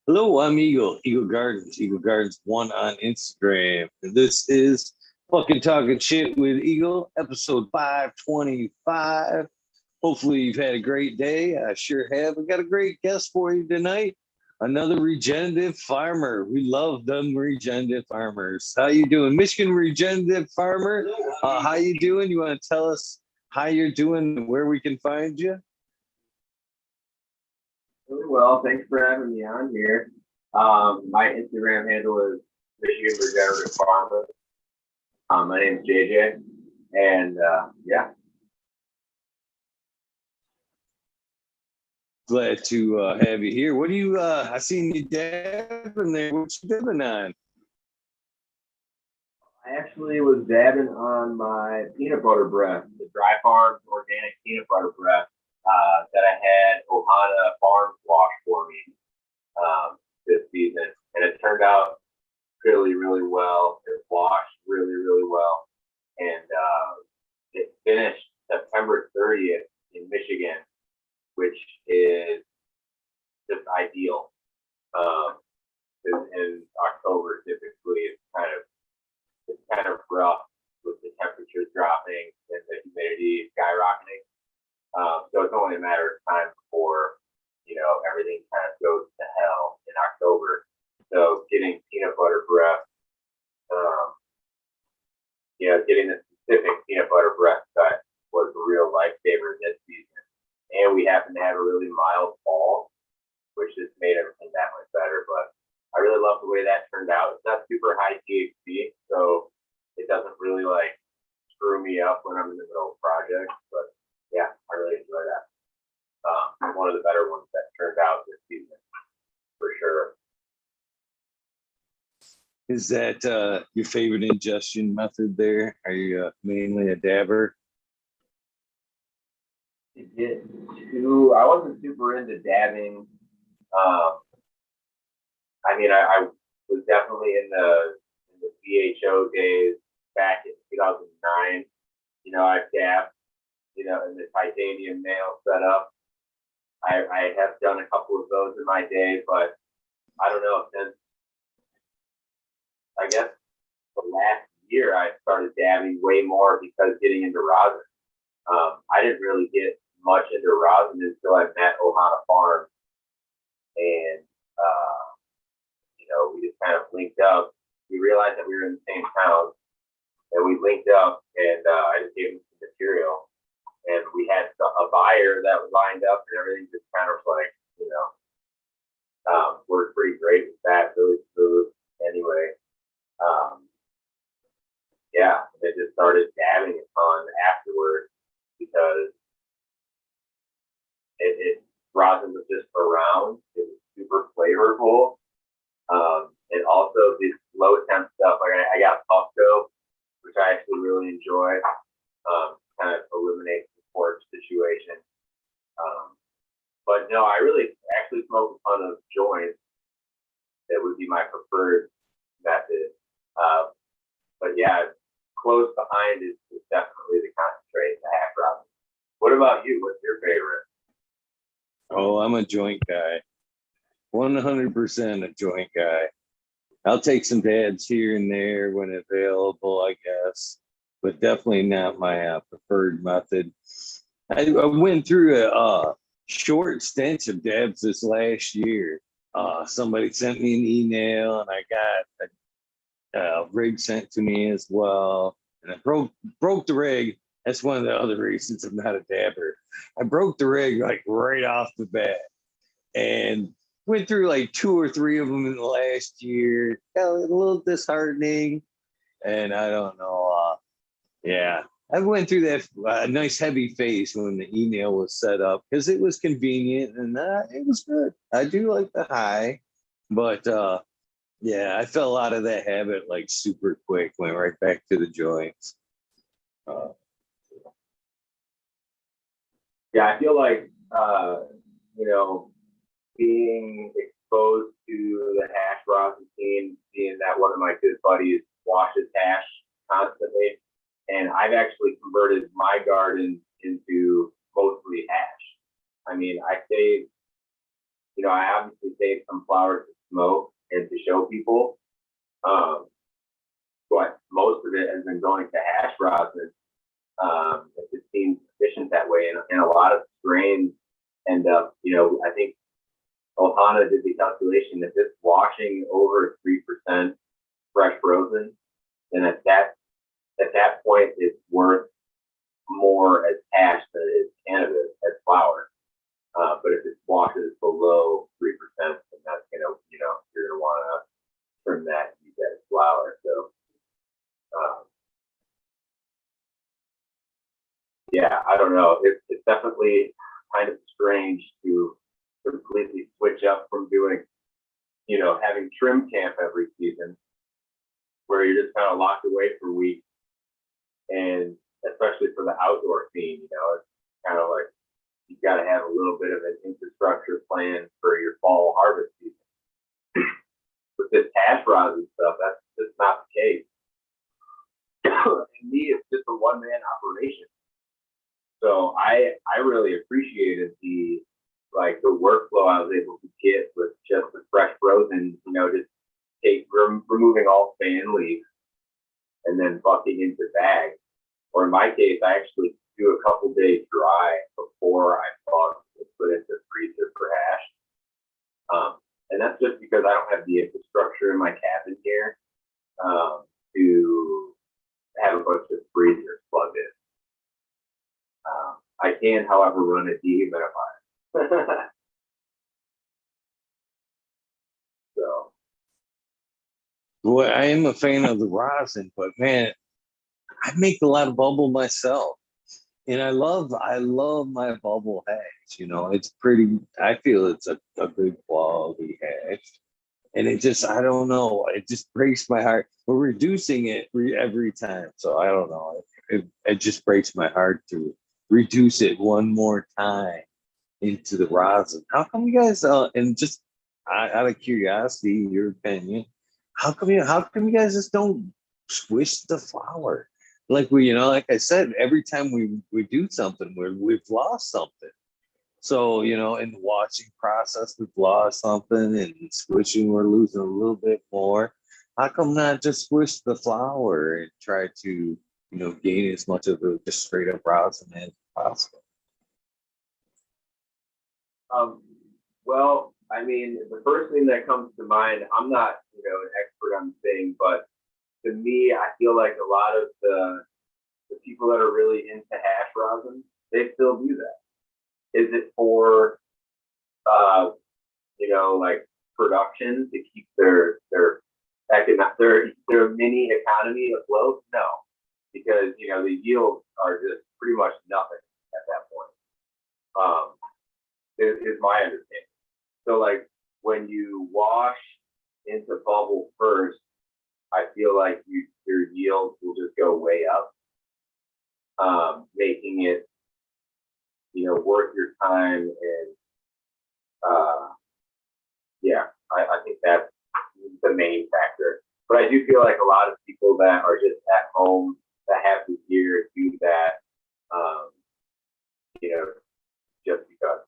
Hello, I'm Eagle Gardens 1 on Instagram. And this is fucking talking shit with Eagle, episode 525. Hopefully you've had a great day. I sure have. We got a great guest for you tonight. Another regenerative farmer. We love them regenerative farmers. How you doing, Michigan regenerative farmer? How you doing? You want to tell us how you're doing and where we can find you? Really well. Thanks for having me on here. My Instagram handle is Michigan Regenerative Farmer. My name is JJ, and yeah. Glad to have you here. What do you? I seen you dabbing there. What you dabbing on? I actually was dabbing on my peanut butter breath, the Dry Farms organic peanut butter breath that I had Ohana Farms wash for me this season, and it turned out really, really well. It washed really, really well, and it finished September 30th in Michigan, which is just ideal. In October, typically, it's kind of rough with the temperatures dropping and the humidity skyrocketing. So it's only a matter of time before, everything kind of goes to hell in October. So getting peanut butter breath, getting the specific peanut butter breath cut was a real lifesaver this season. And we happen to have a really mild fall, which just made everything that much better. But I really love the way that turned out. It's not super high THC, so it doesn't really screw me up when I'm in the middle of projects. But yeah, I really enjoy that. One of the better ones that turned out this season, for sure. Is that your favorite ingestion method there? Are you mainly a dabber? I wasn't super into dabbing. I was definitely in the BHO days back in 2009. I dabbed, in the titanium nail setup. I have done a couple of those in my day, but I don't know, since I guess the last year I started dabbing way more because getting into rosin. I didn't really get much into rosin until I met Ohana Farms, and we just kind of linked up. We realized that we were in the same town, and we linked up, and I just gave him some material, and we had a buyer that was lined up, and everything just kind of worked pretty great with that, really smooth. Anyway, they just started dabbing a ton afterwards because rosin was just around. It was super flavorful. And also this low temp stuff, I got Puffco, which I actually really enjoy. Kind of eliminates the porch situation. But no, I really actually smoke a ton of joints. That would be my preferred method. But yeah, close behind is definitely the concentrate, the hack rosin. What about you? What's your favorite? Oh, I'm a joint guy. 100% a joint guy. I'll take some dabs here and there when available, I guess, but definitely not my preferred method. I went through a short stint of dabs this last year. Somebody sent me an email, and I got a rig sent to me as well. And I broke the rig. That's one of the other reasons I'm not a dabber. I broke the rig right off the bat, and went through 2 or 3 of them in the last year. Got a little disheartening, and I don't know. I went through that nice heavy phase when the email was set up because it was convenient and it was good. I do like the high, but I fell out of that habit super quick. Went right back to the joints. I feel like being exposed to the hash rosin scene, seeing that one of my good buddies washes hash constantly, and I've actually converted my garden into mostly hash. I mean, I obviously saved some flowers to smoke and to show people. But most of it has been going to hash rosin. It seems efficient that way, and a lot of strains end up, I think Ohana did the calculation that this washing over 3% fresh rosin, then at that point it's worth more as hash than it is cannabis as flower. But if it washes below 3%, then that's you're gonna want to trim that and use that as flower. So yeah, I don't know. It's definitely kind of strange to completely switch up from doing, having trim camp every season, where you're just kind of locked away for weeks, and especially for the outdoor scene, it's kind of like you've got to have a little bit of an infrastructure plan for your fall harvest season. With this hash rosin stuff, that's just not the case. And me, it's just a one-man operation. So I really appreciated the workflow I was able to get with just the fresh rosin, just removing all fan leaves and then bucking into bags. Or in my case, I actually do a couple days dry before I buck and put into freezer for hash. And that's just because I don't have the infrastructure in my cabin here to have a bunch of freezers plugged in. I can, however, run a dehumidifier. So. Boy, I am a fan of the rosin, but man, I make a lot of bubble myself. And I love my bubble hash. It's pretty, I feel it's a good quality hash. And it just, I don't know, it just breaks my heart. We're reducing it every time. So I don't know. It just breaks my heart to reduce it one more time into the rosin. How come you guys, and just out of curiosity, your opinion, how come you guys just don't squish the flower? Like like I said, every time we do something, we've lost something. So, in the washing process, we've lost something, and squishing, we're losing a little bit more. How come not just squish the flower and try to, gain as much of the just straight up rosin as possible? Well, I mean, the first thing that comes to mind, I'm not, an expert on the thing, but to me, I feel like a lot of the people that are really into hash rosin, they still do that. Is it for, production to keep their mini economy afloat? No, because the yields are just pretty much nothing at that point. Is my understanding. So when you wash into bubble first, I feel like your yields will just go way up, making it worth your time. And I think that's the main factor. But I do feel like a lot of people that are just at home that have the gear do that, just because.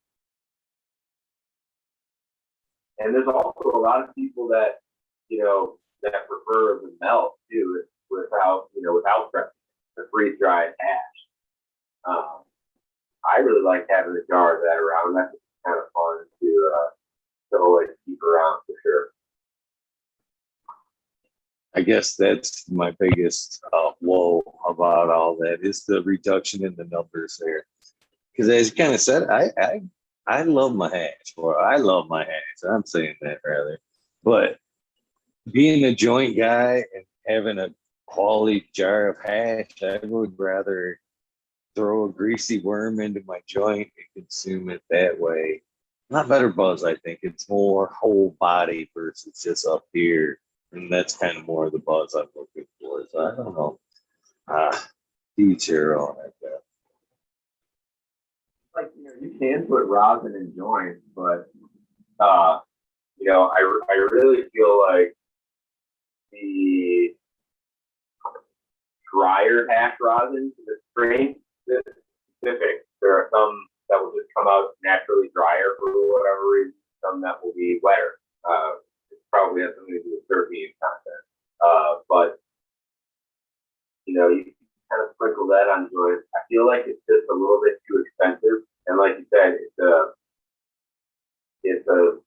And there's also a lot of people that, that prefer the melt too, without prepping, the freeze dried hash. I really like having a jar of that around. That's kind of fun to always keep around for sure. I guess that's my biggest woe about all that is the reduction in the numbers there. Because as you kind of said, I love my hash, or I love my hash. I'm saying that rather. But being a joint guy and having a quality jar of hash, I would rather throw a greasy worm into my joint and consume it that way. Not better buzz, I think. It's more whole body versus just up here. And that's kind of more the buzz I'm looking for. So I don't know. Each your own, I guess. You can put rosin in joints, but I really feel like the drier hash rosin, the strain specific. There are some that will just come out naturally drier for whatever reason. Some that will be wetter. probably has something to do with terpene content. But you can kind of sprinkle that on joints. I feel like it's just a little bit too expensive, and like you said, it's a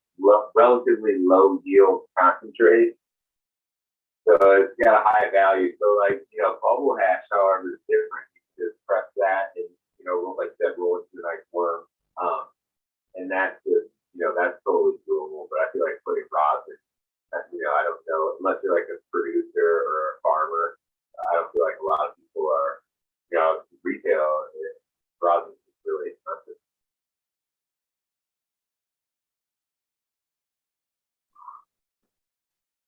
relatively low yield concentrate, so it's got a high value. So like bubble hash, however, is different. You can just press that, and like I said, roll into a nice worm, and that's just that's totally doable. But I feel like putting rosin, I don't know, unless you're like a producer or a farmer. I don't feel like a lot of people are, retail. Rosin is really expensive.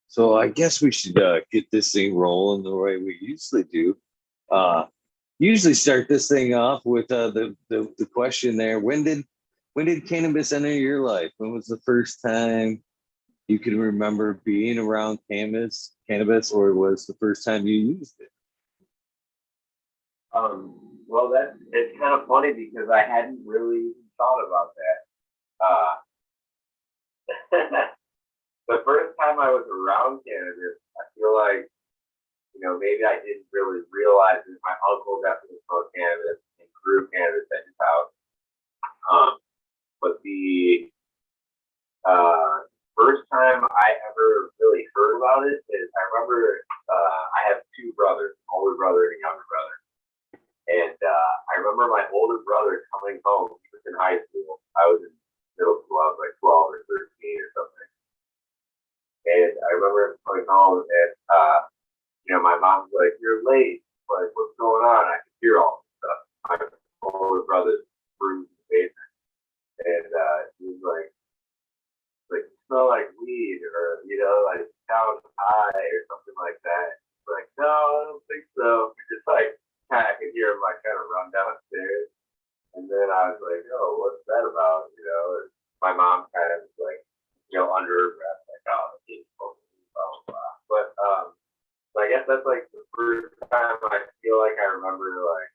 So I guess we should get this thing rolling the way we usually do. Usually start this thing off with the question there. When did cannabis enter your life? When was the first time you can remember being around cannabis, or was the first time you used it? Well, it's kind of funny because I hadn't really thought about that. The first time I was around cannabis, I feel like, maybe I didn't really realize that my uncle definitely smoked cannabis and grew cannabis at his house. But the first time I ever really heard about it is I remember I have two brothers, an older brother and a younger brother. And I remember my older brother coming home. He was in high school. I was in middle school. I was like 12 or 13 or something. And I remember him coming home, and my mom was like, "You're late. Like, what's going on?" I could hear all this stuff. My older brother's bruised in the basement, and he was like, "You smell like weed, or like sound high, or something like that." Like, no, I don't think so. Just like kind of could hear him like kind of run downstairs, and then I was like, "Oh, what's that about?" And my mom kind of was like, under her breath, like, "Oh, he's supposed to be blah blah blah." But so I guess that's like the first time I feel like I remember like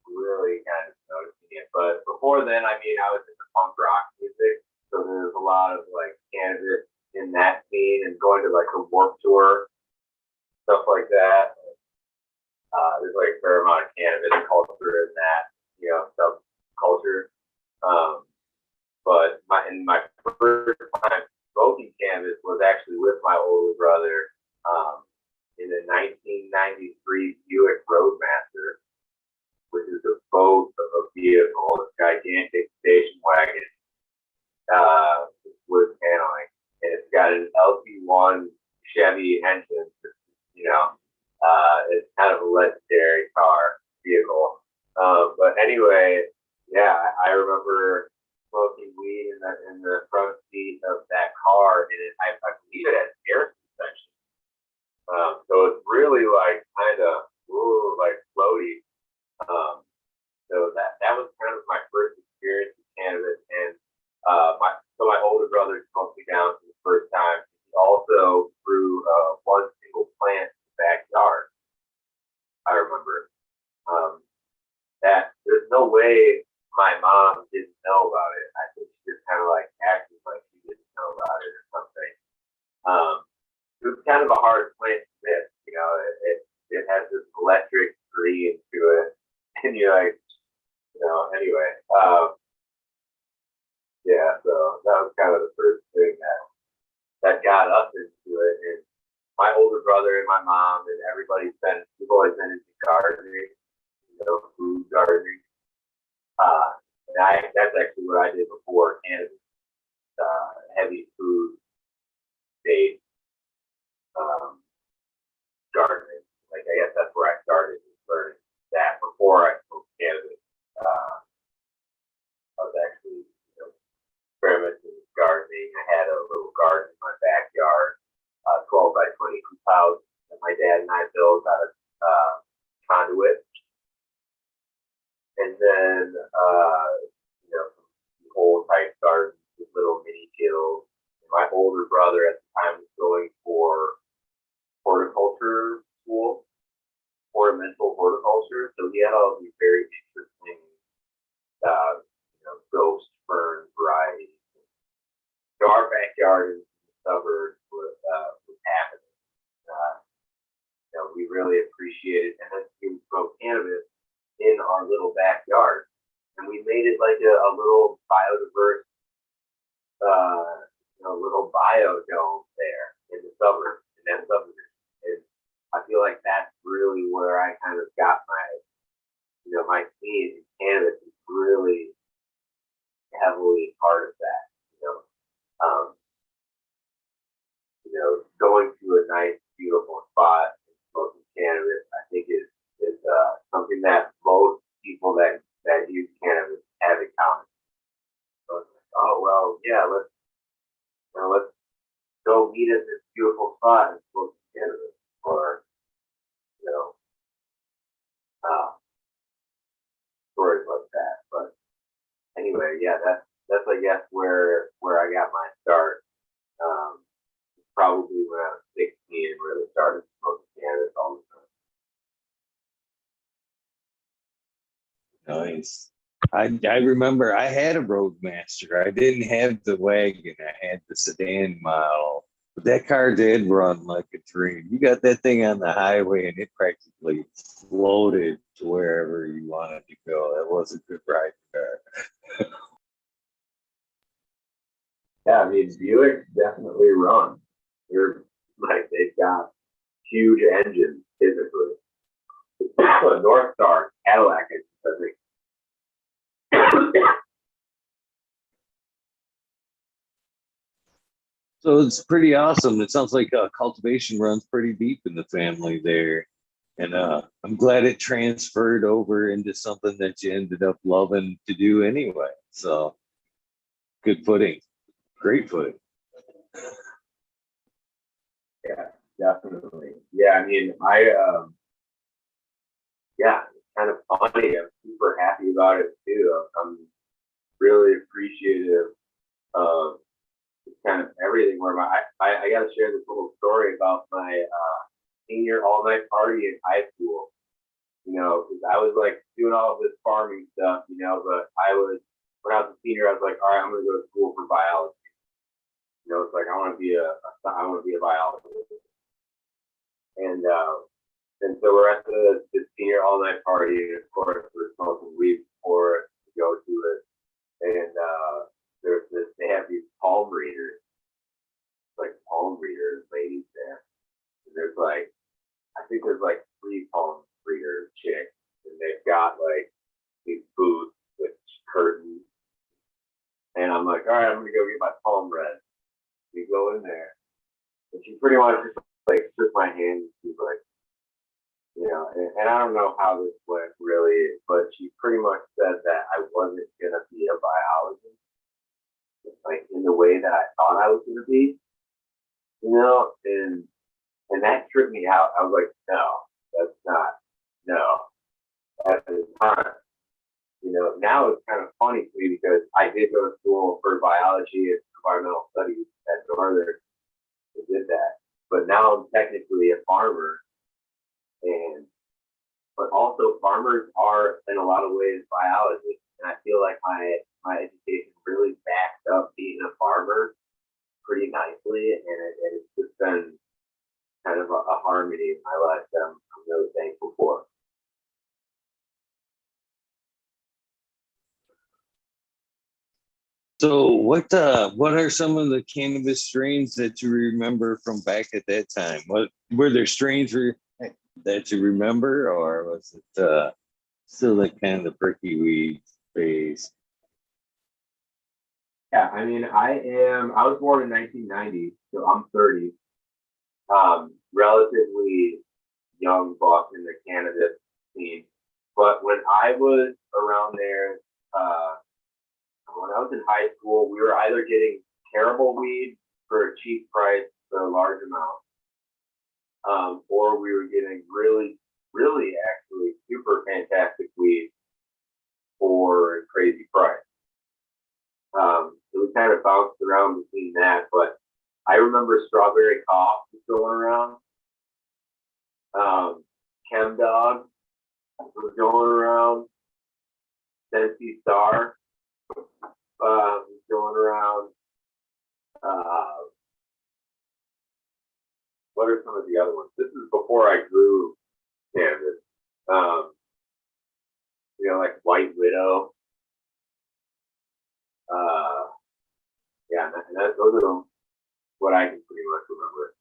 really kind of noticing it. But before then, I mean, I was into punk rock music, so there's a lot of like cannabis in that scene, and going to like a Warped Tour, stuff like that. There's like a fair amount of cannabis culture in that, subculture. But my first time smoking cannabis was actually with my older brother in a 1993 Buick Roadmaster, which is a boat of a vehicle, a gigantic station wagon, with paneling, and it's got an LT1 Chevy engine. It's kind of a legendary car vehicle. But anyway, yeah, I remember smoking weed in the front seat of that car, and I believe it had air suspension. So it's really like kind of like floaty. So that was kind of my first experience with cannabis, and my older brother smoked me down for the first time. He also grew one single plant in the backyard. I remember that there's no way my mom didn't know about it. I think she just kind of like acted like she didn't know about it or something. It was kind of a hard plant to miss, it has this electric green to it, and you're like, anyway, yeah. So that was kind of the first thing that got us into it. And my older brother and my mom and we've always been into gardening, food gardening. And that's actually what I did before cannabis, heavy food based gardening. Like, I guess that's where I started learning that. Before I smoked cannabis, I was actually experimenting with gardening. I had a little garden in my backyard, 12 by 22 house that my dad and I built out of conduit. And then, some old type gardens with little mini gills. My older brother at the time was going for horticulture school, ornamental horticulture. So he had all these very interesting, ghost fern varieties. So our backyard in the suburbs really appreciated. And then we grow cannabis in our little backyard, and we made it like a little biodiverse, little biodome there in the suburbs, in that subdivision. And I feel like that's really where I kind of got my seed in cannabis is really heavily part of that. Going to a nice, beautiful spot and smoking cannabis, I think is something that most people that use cannabis have in common. So it's like, oh well, yeah, let's go meet at this beautiful spot and smoke cannabis, or stories like that. But anyway, yeah, that's I guess where I got my start. Probably when I was 16 and really started smoking cannabis all the time. Nice. I remember I had a Roadmaster. I didn't have the wagon. I had the sedan model. But that car did run like a dream. You got that thing on the highway and it practically floated to wherever you wanted to go. That was a good ride car. Yeah, I mean, Buick definitely run. They've got huge engines typically. North Star, Cadillac, I think. So it's pretty awesome. It sounds like cultivation runs pretty deep in the family there. And I'm glad it transferred over into something that you ended up loving to do anyway. So good footing, great footing. Yeah, definitely. Yeah, I mean, it's kind of funny. I'm super happy about it too. I'm really appreciative of kind of everything. Where I got to share this little story about my senior all-night party in high school. Because I was like doing all of this farming stuff, but when I was a senior, I was like, all right, I'm going to go to school for biology. It's like I want to be a biologist. And so we're at the senior all night party, and of course we're smoking weed before to go to it. And they have these palm readers, like palm readers ladies there. And I think there's like 3 palm reader chicks, and they've got like these booths with curtains. And I'm like, all right, I'm gonna go get my palm read. We go in there, and she pretty much just like took my hand. And she's like, and I don't know how this went really, but she pretty much said that I wasn't gonna be a biologist, like in the way that I thought I was gonna be, and that tripped me out. I was like, no, at the time. Now it's kind of funny to me because I did go to school for biology and environmental studies at Northern. I did that, but now I'm technically a farmer, but also farmers are in a lot of ways biologists, and I feel like my education really backed up being a farmer pretty nicely, and it's just been kind of a harmony in my life that I'm really thankful for. So what are some of the cannabis strains that you remember from back at that time? What were there strains that you remember, or was it still like kind of the pricky weed phase? Yeah, I mean, I was born in 1990, so I'm 30. Relatively young buck in the cannabis scene. But when I was around there, when I was in high school, we were either getting terrible weed for a cheap price for a large amount, or we were getting really, really actually super fantastic weed for a crazy price. So we kind of bounced around between that, but I remember Strawberry Cough was going around. Chem Dog was going around. Sensi Star was going around. What are some of the other ones? This is before I grew cannabis. Like White Widow. Yeah, those are what I can pretty much remember.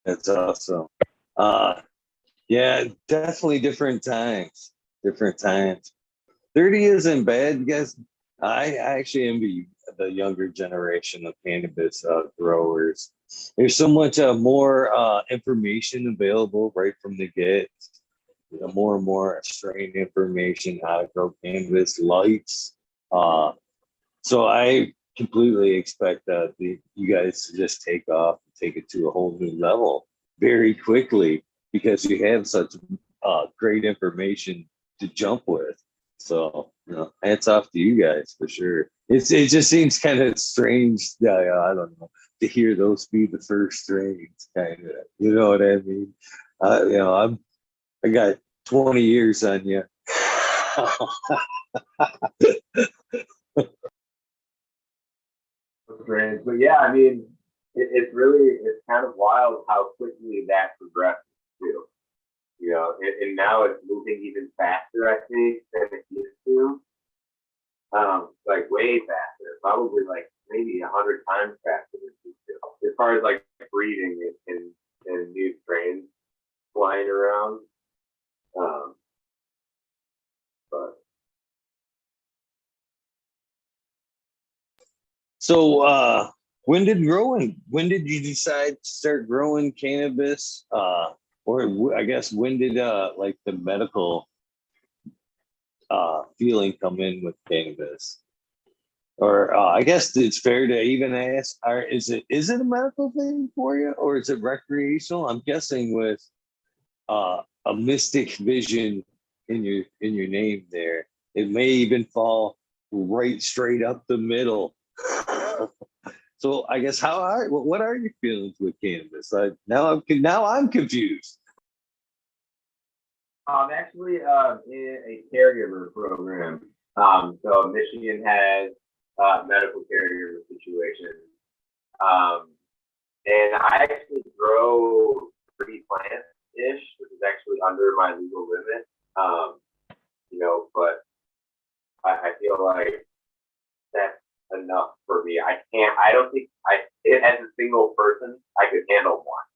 That's awesome. Yeah, definitely different times. Different times. 30 isn't bad, guys. I actually envy the younger generation of cannabis growers. There's so much more information available right from the get. More and more strain information, how to grow cannabis, lights. So I completely expect you guys to just take off and take it to a whole new level very quickly because you have such great information to jump with. So, hats off to you guys for sure. It just seems kind of strange. I don't know, to hear those be the first strains, kind of. You know what I mean? I got 20 years on you. Strange. But yeah, I mean, it's kind of wild how quickly that progresses too. And now it's moving even faster, I think, than it used to. Like way faster, probably like maybe 100 times faster than it used to. As far as like breeding and new strains flying around. But So when did you decide to start growing cannabis? Or I guess when did like the medical feeling come in with cannabis? Or I guess it's fair to even ask, is it a medical thing for you or is it recreational? I'm guessing with a mystic vision in your name there, it may even fall right straight up the middle. So I guess what are your feelings with cannabis? Now I'm confused. I'm actually in a caregiver program. So Michigan has medical caregiver situations. And I actually grow 3 plants-ish, which is actually under my legal limit. But I feel like that's enough for me. I don't think as a single person, I could handle one.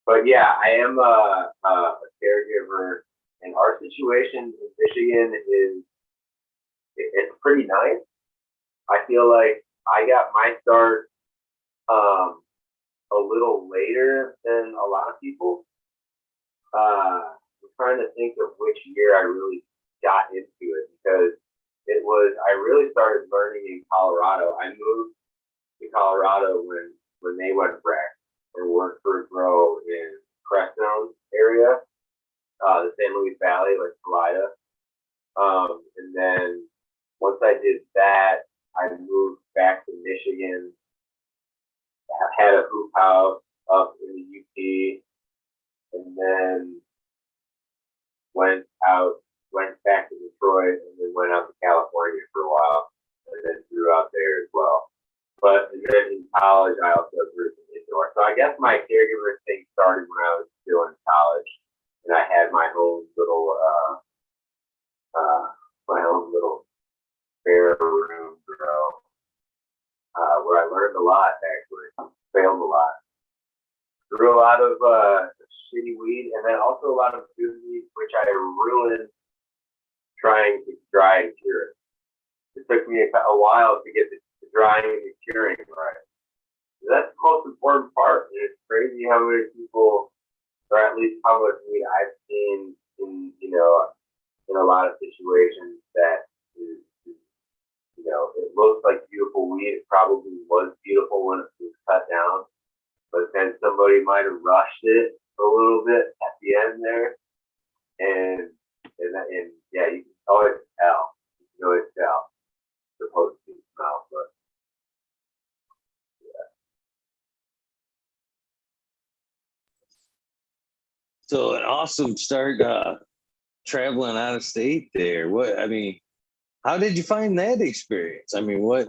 But yeah, I am a caregiver, and our situation in Michigan it's pretty nice. I feel like I got my start a little later than a lot of people. I'm trying to think of which year I really got into it because I really started learning in Colorado. I moved to Colorado when they went rec and worked for a grow in Crestone area, the San Luis Valley, like Salida. And then once I did that, I moved back to Michigan. I had a hoop house up in the UP, and then went back to Detroit, and then went out to California for a while, and then grew out there as well. But then in college, I also grew some indoor. So I guess my caregiver thing started when I was still in college, and I had my own little spare room grow, where I learned a lot. Actually, failed a lot, grew a lot of shitty weed, and then also a lot of good weed, which I ruined trying to dry and cure it. It took me a while to get the drying and curing right. That's the most important part. And it's crazy how many people, or at least how much weed I've seen in a lot of situations that is, it looks like beautiful weed. It probably was beautiful when it was cut down, but then somebody might have rushed it a little bit at the end there, and yeah, you can always tell. You can always tell. Supposed to smell, but yeah. So an awesome start traveling out of state there. How did you find that experience? I mean,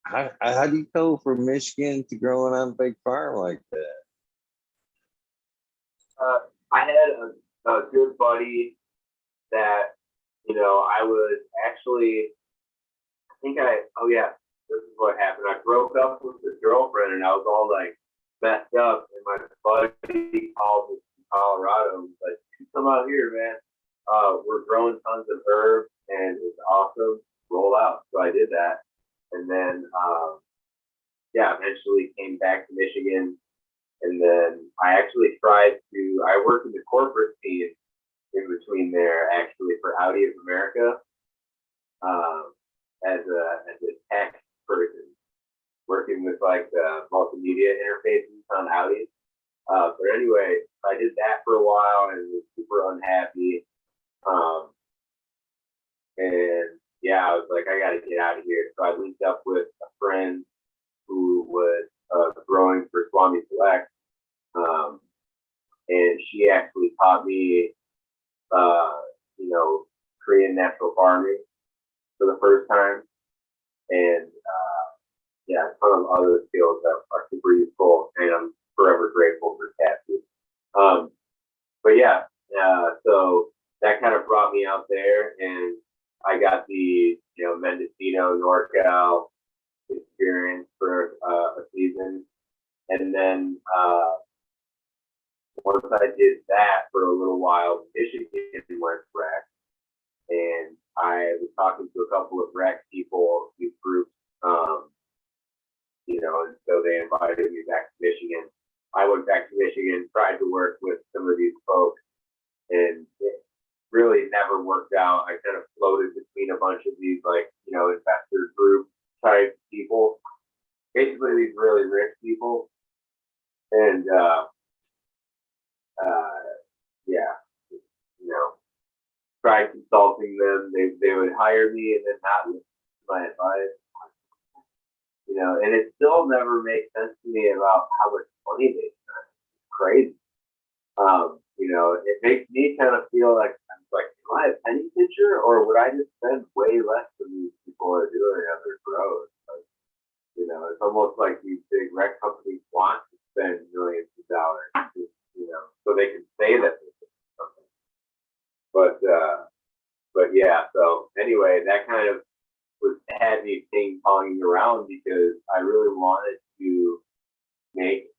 how do you go from Michigan to growing on a big farm like that? I had a good buddy that, you know, I was actually, oh yeah, this is what happened. I broke up with his girlfriend and I was all like messed up. And my buddy called me from Colorado and was like, come out here, man. We're growing tons of herbs and it's awesome. Roll out. So I did that. And then, yeah, eventually came back to Michigan. And then I actually I worked in the corporate team in between there actually for Audi of America, as a tech person, working with like the multimedia interfaces on Audi. But anyway, I did that for a while and was super unhappy. And yeah, I was like, I got to get out of here. So I linked up with a friend who was growing for Swami Select. And she actually taught me, you know, Korean natural farming for the first time. And yeah, a ton of other skills that are super useful. And I'm forever grateful for cat food. But yeah, so that kind of brought me out there and I got the, you know, Mendocino, NorCal experience for a season. And then once I did that for a little while, Michigan went rec. And I was talking to a couple of rec people, these groups, you know, and so they invited me back to Michigan. I went back to Michigan, tried to work with some of these folks, and it really never worked out. I kind of floated between a bunch of these, like, you know, investor group type people, basically these really rich people. And yeah, you know, tried consulting them. They would hire me and then not listen to my advice. You know, and it still never makes sense to me about how much money they spend. It's crazy. You know, it makes me kind of feel like I'm like, am I a penny pincher or would I just spend way less than these people are doing on their grows? Like, you know, it's almost like these big rec companies want to spend millions of dollars, just, you know, so they can say that they did something. But yeah, so anyway, that kind of had me ping ponging around because I really wanted to make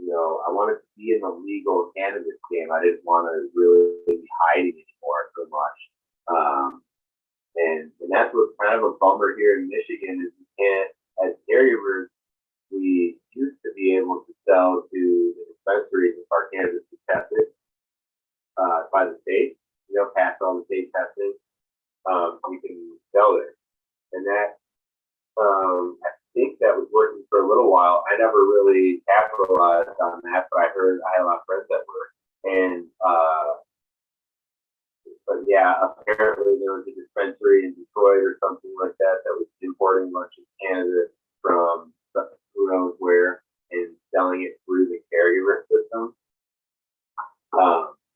you know, I wanted to be in the legal cannabis game. I didn't want to really be hiding anymore so much. And that's what's kind of a bummer here in Michigan is we can't, as caregivers, we used to be able to sell to the dispensaries if our cannabis is tested by the state, you know, pass all the state testing. We can sell it. And that, I think that was working for a little while. I never really capitalized on that, but I had a lot of friends that were. And, but yeah, apparently there was a dispensary in Detroit or something like that that was importing a bunch of cannabis from who knows where and selling it through the caregiver system.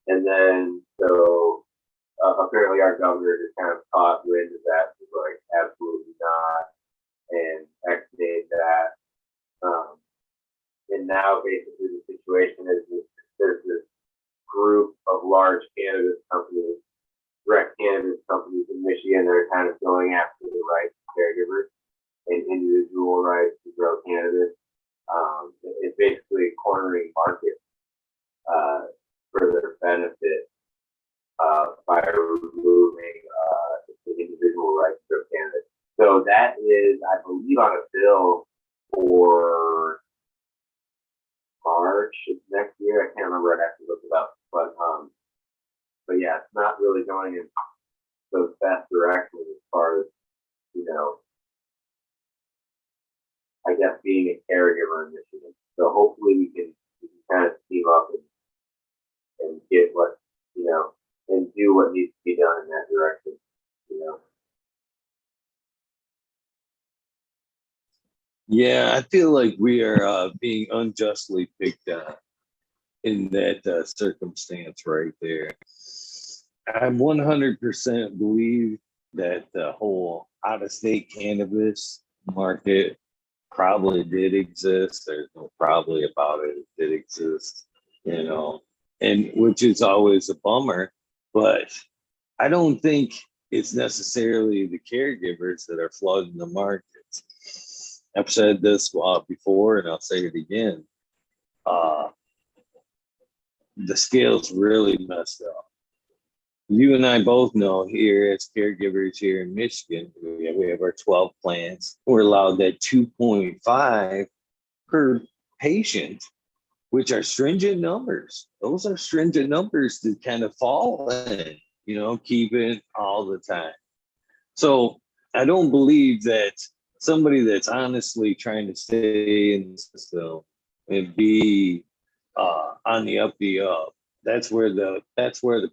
And then, so apparently our governor just kind of caught wind of that, was like, absolutely not, and exited that. And now basically the situation is there's this group of large cannabis companies, direct cannabis companies in Michigan that are kind of going after the rights of caregivers and individual rights to grow cannabis. It's basically cornering markets for their benefit by removing the individual rights to grow cannabis. So that is, I believe, on a bill for March of next year. I can't remember. I'd have to look it up. But yeah, it's not really going in those fast directions as far as, you know, I guess being a caregiver in Michigan. So hopefully we can kind of team up and get what, you know, and do what needs to be done in that direction, you know. Yeah, I feel like we are being unjustly picked on in that circumstance right there. I 100% believe that the whole out-of-state cannabis market probably did exist. There's no probably about it. It did exist. you know, and which is always a bummer. But I don't think it's necessarily the caregivers that are flooding the markets. I've said this before, and I'll say it again. Uh, the scale's really messed up. You and I both know here as caregivers here in Michigan, we have our 12 plants. We're allowed that 2.5 per patient, which are stringent numbers. Those are stringent numbers to kind of fall in, keep it all the time. So I don't believe that somebody that's honestly trying to stay in the system and be on the up, that's where the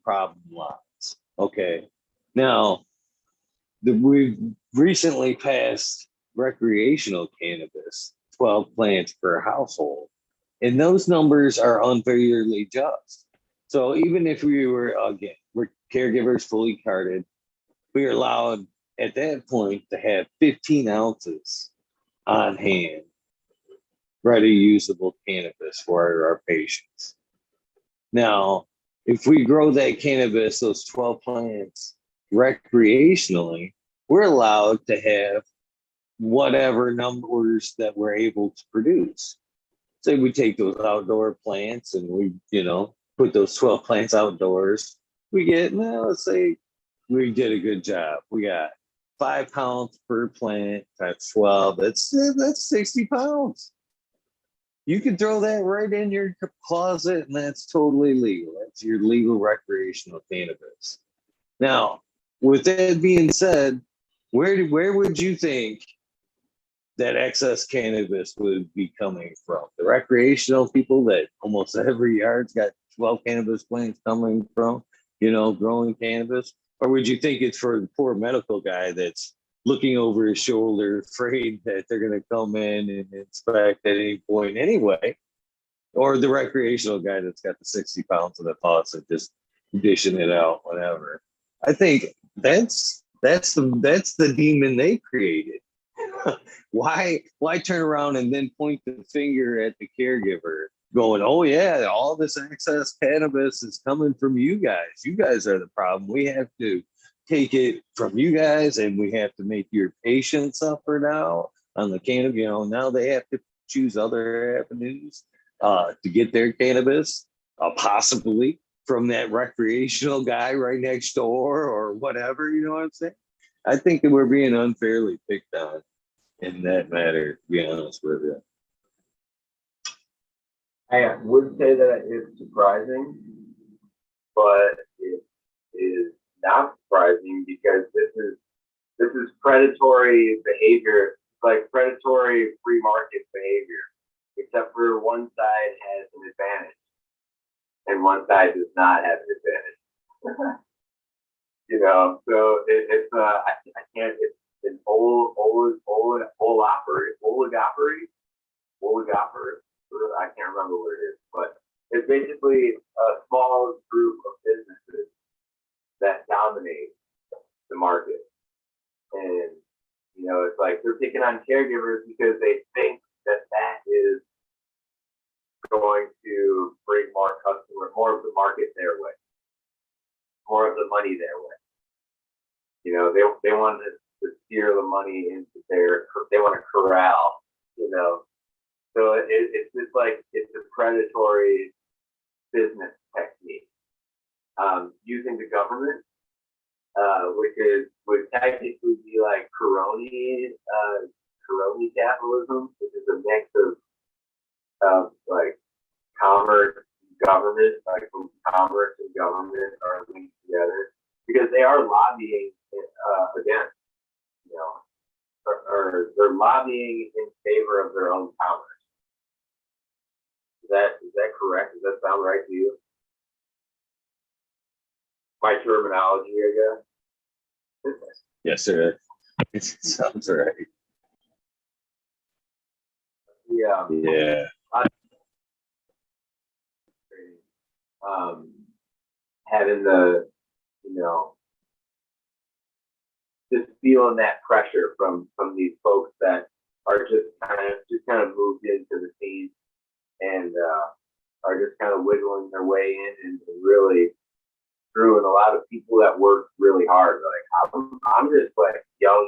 problem lies. Okay. Now, we've recently passed recreational cannabis, 12 plants per household, and those numbers are unfairly just. So even if we're caregivers fully carded, we're allowed at that point to have 15 ounces on hand, ready usable cannabis for our patients. Now, if we grow that cannabis, those 12 plants recreationally, we're allowed to have whatever numbers that we're able to produce. Say we take those outdoor plants and we, put those 12 plants outdoors, we get, let's say we did a good job. We got 5 pounds per plant, that's 12, that's 60 pounds. You can throw that right in your closet and that's totally legal. That's your legal recreational cannabis. Now, with that being said, where would you think that excess cannabis would be coming from? The recreational people that almost every yard's got 12 cannabis plants coming from, growing cannabis? Or would you think it's for the poor medical guy that's looking over his shoulder, afraid that they're going to come in and inspect at any point anyway? Or the recreational guy that's got the 60 pounds of the faucet just dishing it out, whatever. I think that's the demon they created. Why turn around and then point the finger at the caregiver going, oh yeah, all this excess cannabis is coming from you guys. You guys are the problem. We have to take it from you guys and we have to make your patients suffer now on the cannabis. Now they have to choose other avenues to get their cannabis, possibly from that recreational guy right next door or whatever, you know what I'm saying? I think that we're being unfairly picked on in that matter, to be honest with you. I would say that it's surprising, but it is not surprising because this is predatory behavior, like predatory free market behavior, except for one side has an advantage and one side does not have an advantage. So it's I can't. It's an oligopoly. I can't remember what it is, but it's basically a small group of businesses that dominate the market. And, it's like they're picking on caregivers because they think that is going to bring more of the market their way, more of the money their way. They want to steer the money into they want to corral, So it's just like, it's a predatory business technique. Using the government, which would technically be like crony capitalism, which is a mix of like commerce and government, like when commerce and government are linked together, because they are lobbying against, or they're lobbying in favor of their own commerce. Is that correct? Does that sound right to you? My terminology, I guess. Yes, sir. It sounds right. Yeah. Yeah. Having the, just feeling that pressure from these folks that are just kind of moved into the scene and are just kind of wiggling hard. Like I'm just like young.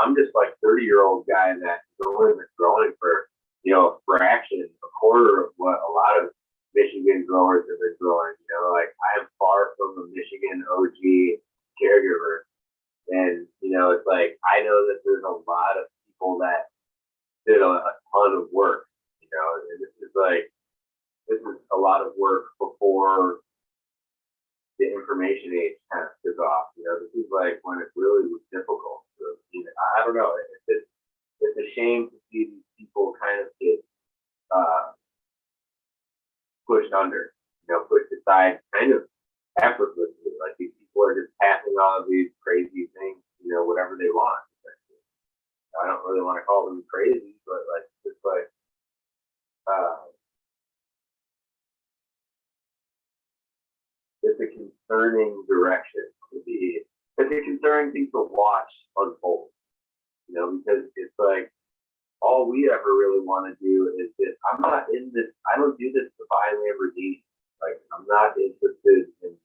I'm just like 30-year-old guy that's only been growing for a fraction, a quarter of what a lot of Michigan growers have been growing. Like I am far from a Michigan OG caregiver, and it's like I know that there's a lot of people that did a ton of work. And this is a lot of work before the information age kind of took off. This is like when it really was difficult. So, I don't know. It's a shame to see these people kind of get pushed under, pushed aside kind of effortlessly. Like these people are just passing all of these crazy things, whatever they want. I don't really want to call them crazy, but like just like it's a concerning direction to be. It's a concerning thing to watch unfold. Because it's like all we ever really want to do is this. I'm not in this. I don't do this to buy Lamborghini. Like I'm not interested in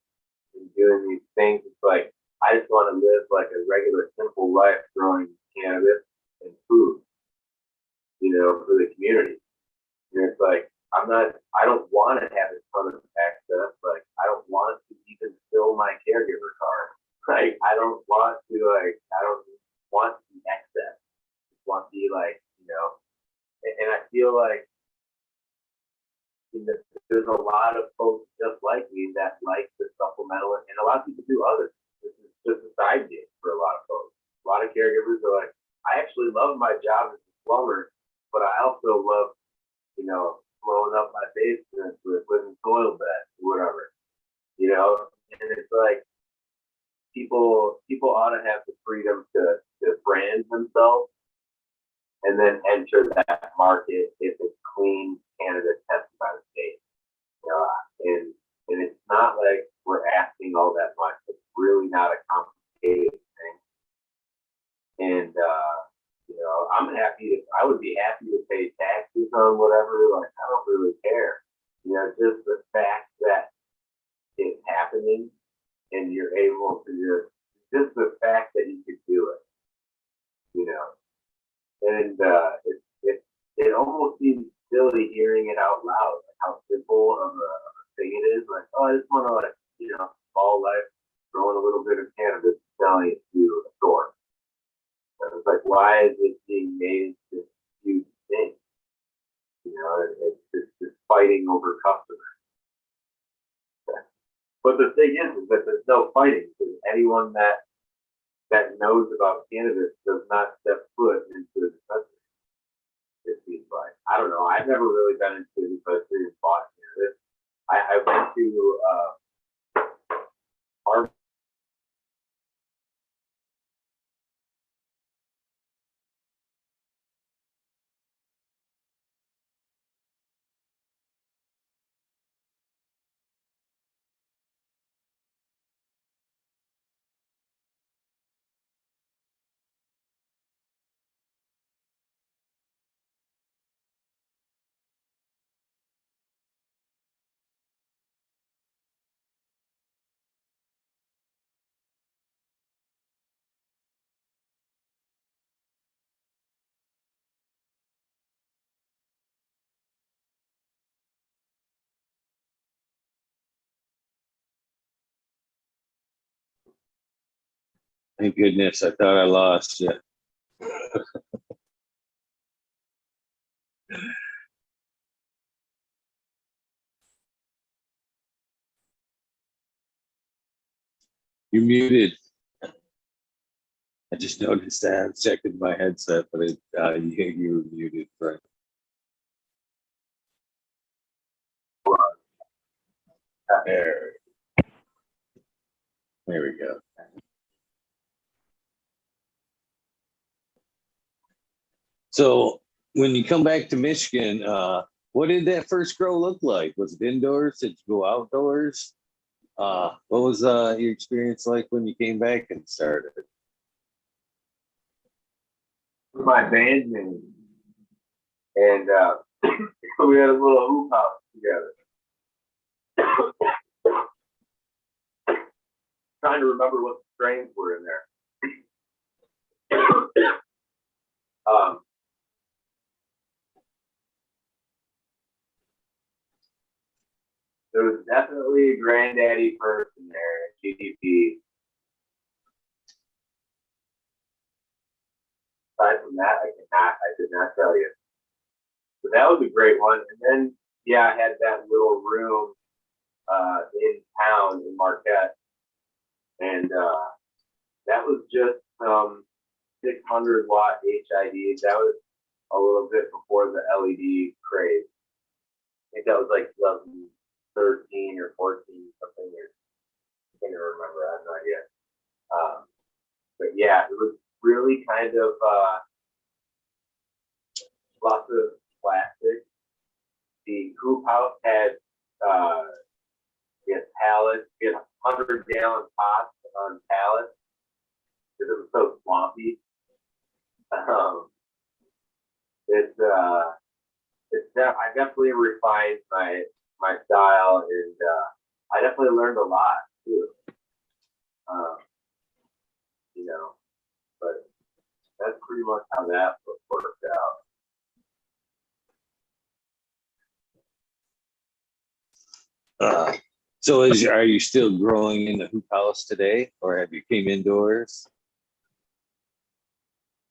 doing these things. It's like I just want to live like a regular, simple life, growing cannabis and food, for the community. And it's like I don't want to have a ton of access. Like I don't want to even fill my caregiver card. Like I don't want to I don't want to be excess. I just want to be like, and I feel like there's a lot of folks just like me that like the supplemental, and a lot of people do others. This is just a side gig for a lot of folks. A lot of caregivers are like, I actually love my job as a plumber, but I also love, blowing up my basement with living soil beds or whatever, and it's like people ought to have the freedom to brand themselves and then enter that market if it's clean cannabis tested by the state. And it's not like we're asking all that much. It's really not a complicated thing. And I would be happy to pay taxes on whatever. Like I don't really care. Just the fact that it's happening and you're able to just the fact that you could do it. And it almost seems silly hearing it out loud, like how simple of a thing it is. Like, oh, I just want to all life growing a little bit of cannabis, selling it to a store. And it's like, why is it being made this huge thing? It's just fighting over customers. But the thing is that there's no fighting because anyone that knows about cannabis does not step foot into the dispensary. It seems like I don't know. I've never really been into the dispensary and bought cannabis. I went to our Thank goodness. I thought I lost you. You're muted. I just noticed that. I was checking my headset, but you were muted, right? There we go. So when you come back to Michigan, what did that first grow look like? Was it indoors? Did you go outdoors? What was your experience like when you came back and started? my band name, and we had a little hoop house together. trying to remember what the strains were in there. There was definitely a granddaddy person there at GDP. Aside from that, I could not tell you. But that was a great one. And then, yeah, I had that little room in town in Marquette. And that was just 600 watt HID. That was a little bit before the LED craze. I think that was like 2013 or 14, something. I can't even remember. I have no idea. But yeah, it was really kind of lots of plastic. The hoop house had pallets, we had 100-gallon pots on pallets because it was so swampy. I definitely refined my style, and I definitely learned a lot too. You know, but that's pretty much how that worked out. So are you still growing in the hoop house today, or have you came indoors?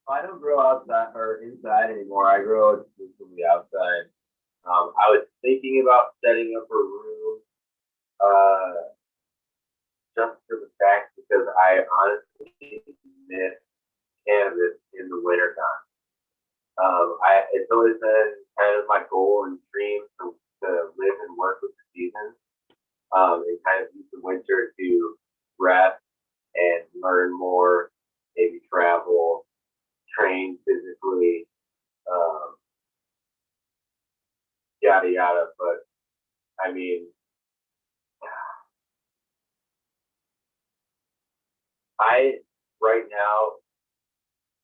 I don't grow outside or inside anymore. I grow exclusively outside. I was thinking about setting up a room just for the fact because I honestly miss cannabis in the wintertime. It's always been kind of my goal and dream to live and work with the seasons, and kind of use the winter to rest and learn more, maybe travel, train physically, yada yada. But I mean, I right now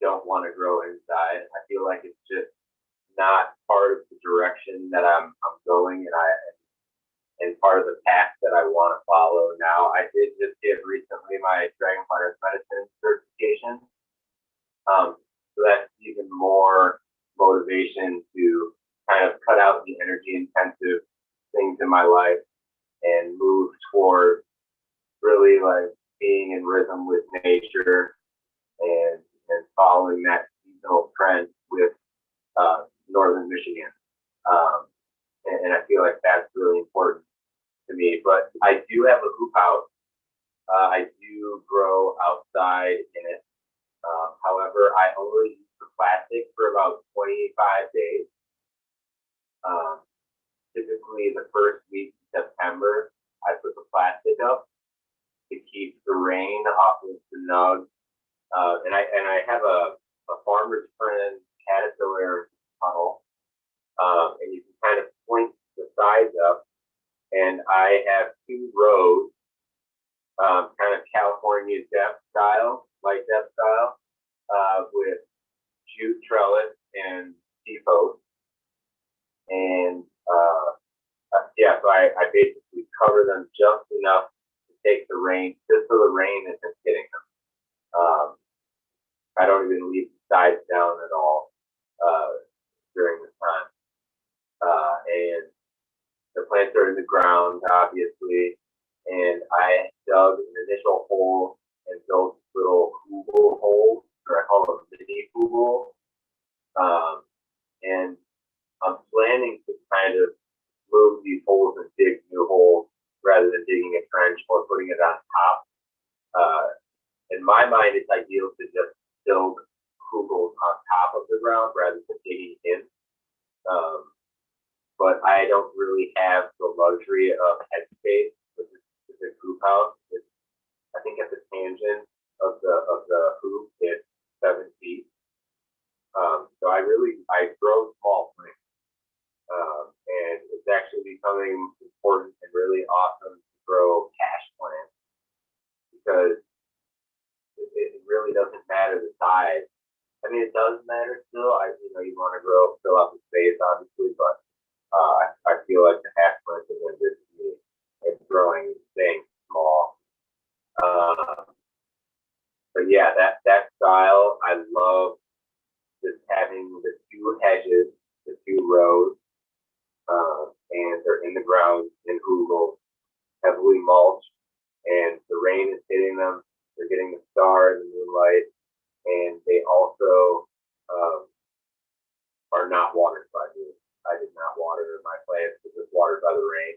don't want to grow inside. I feel like it's just not part of the direction that I'm going, and part of the path that I want to follow now. I did just get recently my Dragonfire's medicine certification. So that's even more motivation to kind of cut out the energy intensive things in my life and move toward really like being in rhythm with nature and following that seasonal trend with northern Michigan. And I feel like that's really important to me. But I do have a hoop house. I do grow outside in it. However, I only use the plastic for about 25 days. Typically, the first week of September, I put the plastic up to keep the rain off of the nugs. And I have a farmer's friend caterpillar tunnel, and you can kind of point the sides up. And I have 2 rows, kind of California depth style, light depth style, with jute trellis and T-post. And yeah, so I basically cover them just enough to take the rain, just so the rain isn't hitting them. I don't even leave the sides down at all during this time. And the plants are in the ground, obviously, and I dug an initial hole and built little Google holes, or I call them mini Google. And I'm planning to kind of move these holes and dig new holes rather than digging a trench or putting it on top. In my mind, it's ideal to just build kugels on top of the ground rather than digging in. But I don't really have the luxury of headspace with the hoop house. I think at the tangent of the hoop, it's 7 feet. So I grow small plants. And it's actually becoming important and really awesome to grow cash plants because it really doesn't matter the size. I mean, it does matter still. You want to fill out the space, obviously, but I feel like the hash plants have been good to me. It's growing, staying small. ground in Google, heavily mulched, and the rain is hitting them. They're getting the stars and moonlight, and they also are not watered by me. I did not water my plants; it was watered by the rain.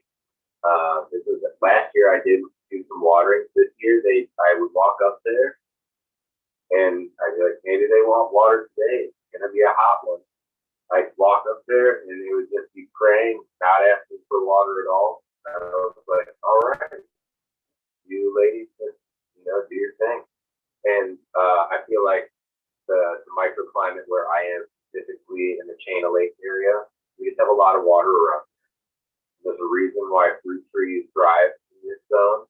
This was last year. I did do some watering. This year, I would walk up there, and I'd be like, maybe they want water today. It's gonna be a hot one. I'd walk up there, and they would just be praying, not asking for water at all. And I was like, all right, you ladies, just do your thing. And I feel like the microclimate where I am, specifically in the Chain of Lake area, we just have a lot of water around. There's a reason why fruit trees thrive in this zone.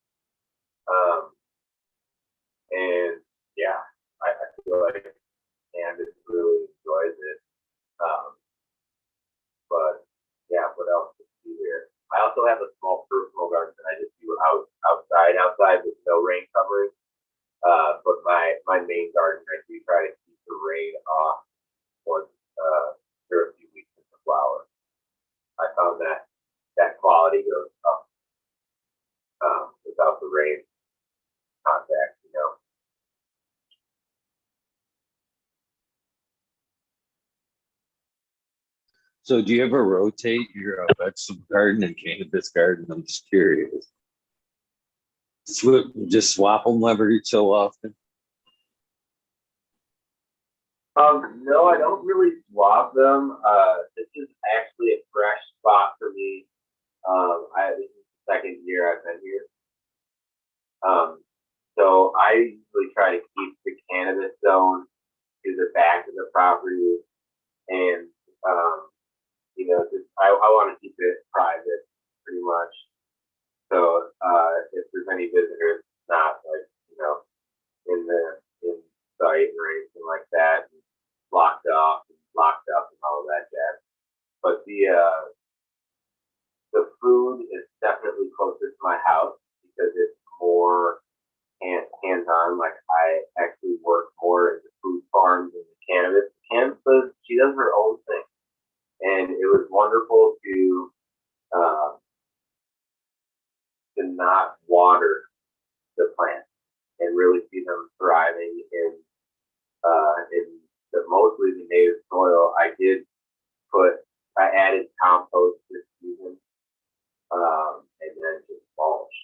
And yeah, I feel like Canvas really enjoys it. But yeah, what else to see here? I also have a small personal garden that I just do outside with no rain covering. But my main garden, I do try to keep the rain off once there are a few weeks in the flower. I found that quality goes up without the rain contact, So do you ever rotate your vegetable garden and cannabis garden? I'm just curious. Just swap them every so often? No, I don't really swap them. This is actually a fresh spot for me. This is the second year I've been here. So I usually try to keep the cannabis zone to the back of the property, and I want to keep it private pretty much. So if there's any visitors, not like in sight or anything like that, locked up and all of that jazz. But the food is definitely closer to my house because it's more hands-on. Like I actually work more in the food farms and the cannabis. She does her own thing, and it was wonderful to not water the plants and really see them thriving in mostly the native soil. I added compost this season, and then just mulch.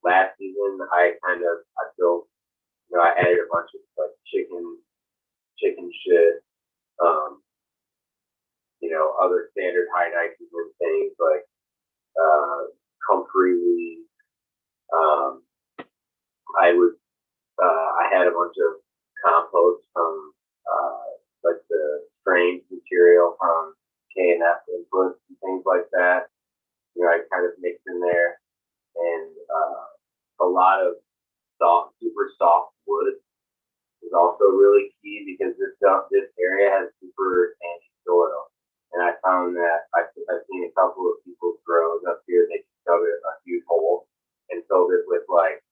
Last season, I built, I added a bunch of like chicken shit, other standard high nitrogen things like comfrey leaves. I had a bunch of compost from like the strange material from K&F inputs and things like that. I kind of mixed in there, and a lot of super soft wood is also really key because this area has super sandy soil. And I found that I've seen a couple of people's grows up here. They dug a huge hole and filled it with like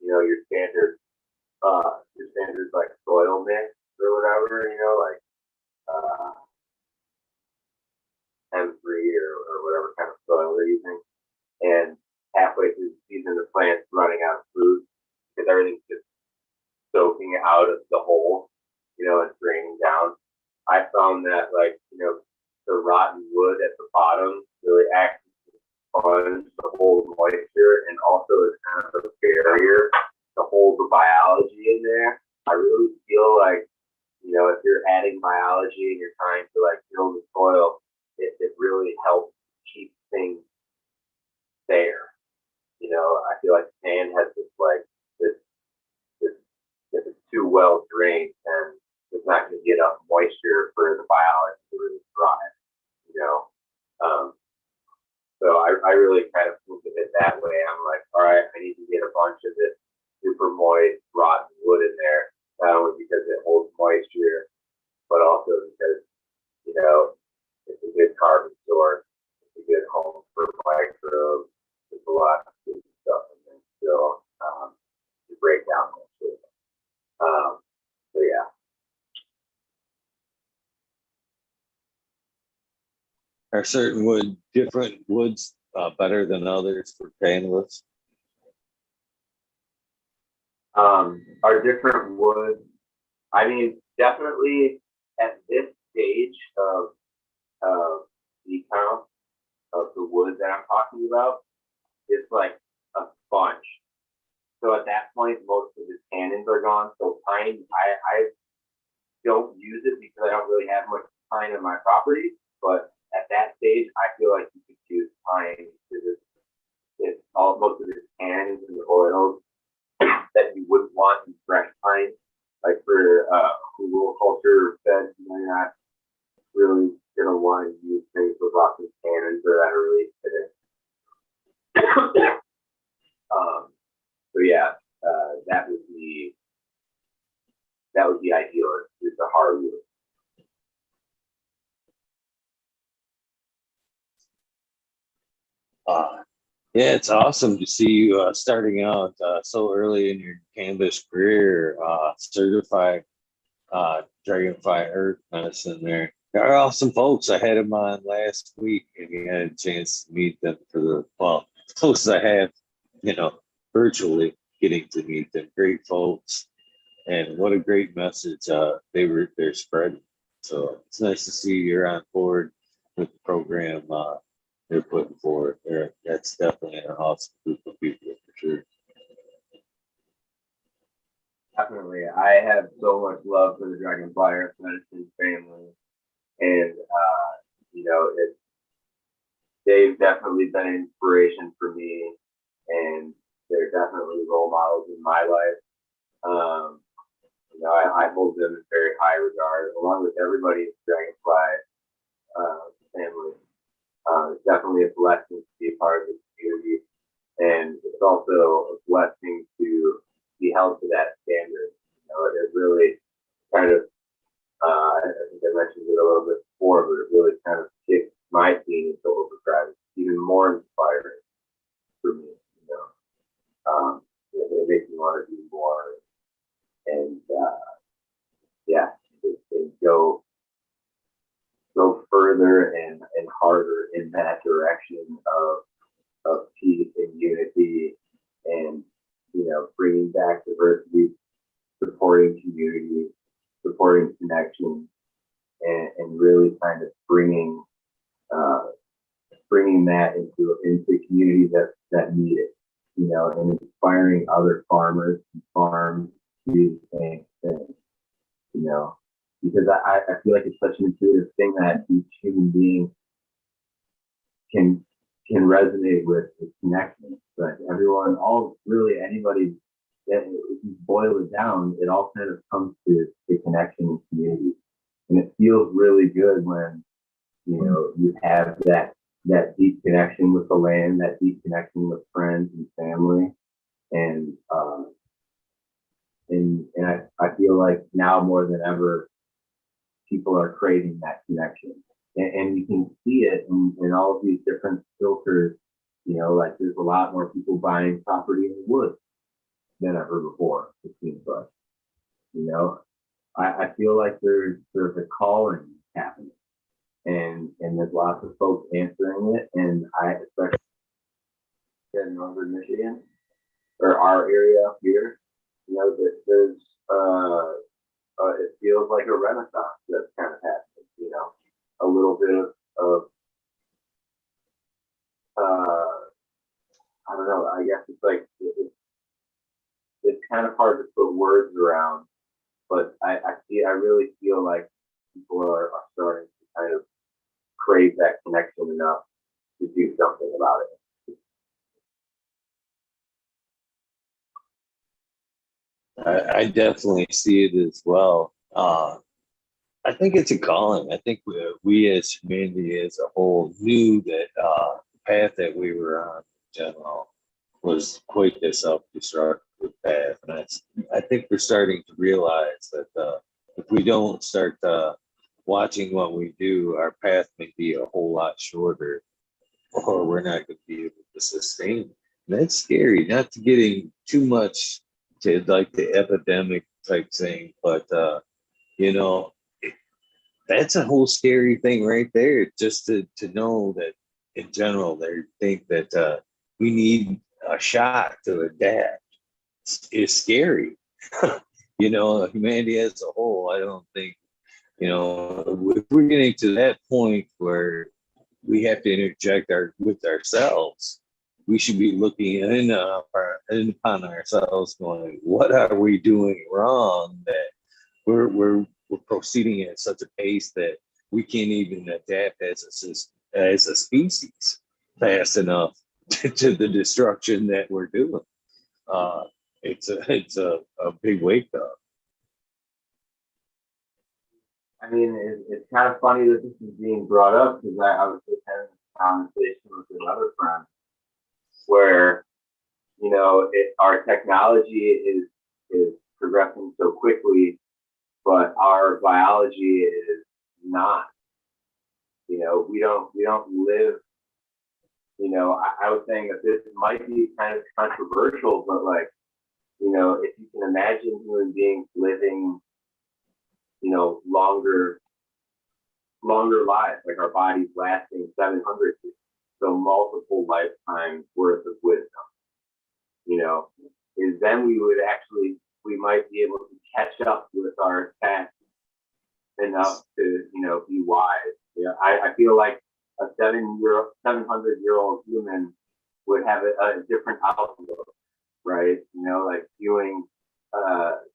your standard like soil mix or whatever, like M3 or whatever kind of soil they're using. And halfway through the season, the plant's running out of food because everything's just soaking out of the hole, and draining down. I found that the rotten wood at the bottom really acts as a sponge to hold moisture and also is kind of a barrier to hold the biology in there. I really feel like, if you're adding biology and you're trying to build the soil, it really helps keep things there. I feel like sand has this if it's too well drained, then it's not going to get enough moisture for the biology to really thrive. So I really kind of look at it that way. I'm like, all right, I need to get a bunch of this super moist, rotten wood in there, not only because it holds moisture, but also because, it's a good carbon source, it's a good home for microbes, there's a lot of good stuff in there still to break down most of it. So yeah. Are different woods better than others for cannabis? Are different woods. I mean, definitely at this stage of the count of the wood that I'm talking about, it's like a sponge. So at that point, most of the tannins are gone. So pine, I don't use it because I don't really have much pine on my property. But at that stage, I feel like you could use pine because it's all most of the tannins and the oils that you wouldn't want in fresh pine. Like for rural culture beds, you're not really gonna want to use things with lots of tannins or that are really acidic. So yeah, that would be ideal. It's a hardwood. Yeah, it's awesome to see you starting out so early in your cannabis career, certified Dragonfly Earth Medicine there. They're awesome folks. I had them on last week and you had a chance to meet them for as close as I have, you know, virtually getting to meet them. Great folks. And what a great message they're spreading. So it's nice to see you're on board with the program they're putting forward. That's definitely an awesome group of people for sure. Definitely, I have so much love for the Dragonfly Earth Medicine family, and you know, they've definitely been an inspiration for me, and they're definitely role models in my life. You know, I hold them in very high regard, along with everybody in the Dragonfly family. It's definitely a blessing to be a part of this community, and it's also a blessing to be held to that standard. You know, it really kind of, I think I mentioned it a little bit before, but it really kind of kicked my team into overdrive. It's even more inspiring for me. You know, it makes me want to do more, and yeah, and go further and harder in that direction of peace and unity, and you know, bringing back diversity, supporting community, supporting connection, and really kind of bringing that into communities that need it, you know, and inspiring other farmers and farms to do the same thing, you know, because I feel like it's such an intuitive thing that each human being can resonate with connection. But everyone, really anybody, that if you boil it down, it all kind of comes to connection and community. And it feels really good when, you know, you have that deep connection with the land, that deep connection with friends and family. And I feel like now more than ever, people are craving that connection. And you can see it in all of these different filters. You know, like there's a lot more people buying property in the woods than ever before, it seems like. You know, I feel like there's a calling happening, and there's lots of folks answering it. And I, especially in northern Michigan or our area up here, you know, there's it feels like a renaissance that's kind of happening. You know, a little bit of I don't know. I guess it's like it's kind of hard to put words around, but I really feel like people are starting to kind of crave that connection enough to do something about it. I definitely see it as well. I think it's a calling. I think we as humanity as a whole knew that the path that we were on in general was quite the self-destructive path. And I think we're starting to realize that if we don't start watching what we do, our path may be a whole lot shorter, or we're not going to be able to sustain it. And that's scary, not to getting too much to like the epidemic type thing, but you know, that's a whole scary thing right there. Just to know that in general they think that we need a shot to adapt is scary. Humanity as a whole, I don't think, if we're getting to that point where we have to interject with ourselves, we should be looking in upon ourselves, going, "What are we doing wrong that we're proceeding at such a pace that we can't even adapt as a species fast enough to the destruction that we're doing?" Uh, it's a big wake up. I mean, it's kind of funny that this is being brought up because I was just having a conversation with another friend where, our technology is progressing so quickly, but our biology is not. We don't live. I was saying that this might be kind of controversial, but like, if you can imagine human beings living, longer lives, like our bodies lasting 700 years, so multiple lifetimes worth of wisdom, is then we might be able to catch up with our past enough to, be wise. I feel like a 700-year-old human would have a different outlook, right? Like viewing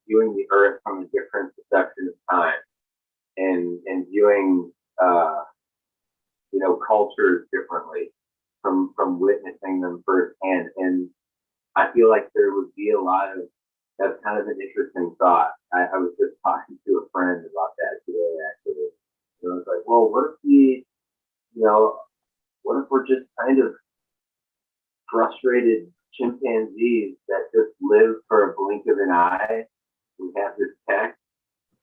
the earth from a different perception of time, and viewing cultures differently from witnessing them firsthand. And I feel like there would be a lot of that's kind of an interesting thought. I was just talking to a friend about that today, actually. I was like, well, what if we're just kind of frustrated chimpanzees that just live for a blink of an eye? We have this tech,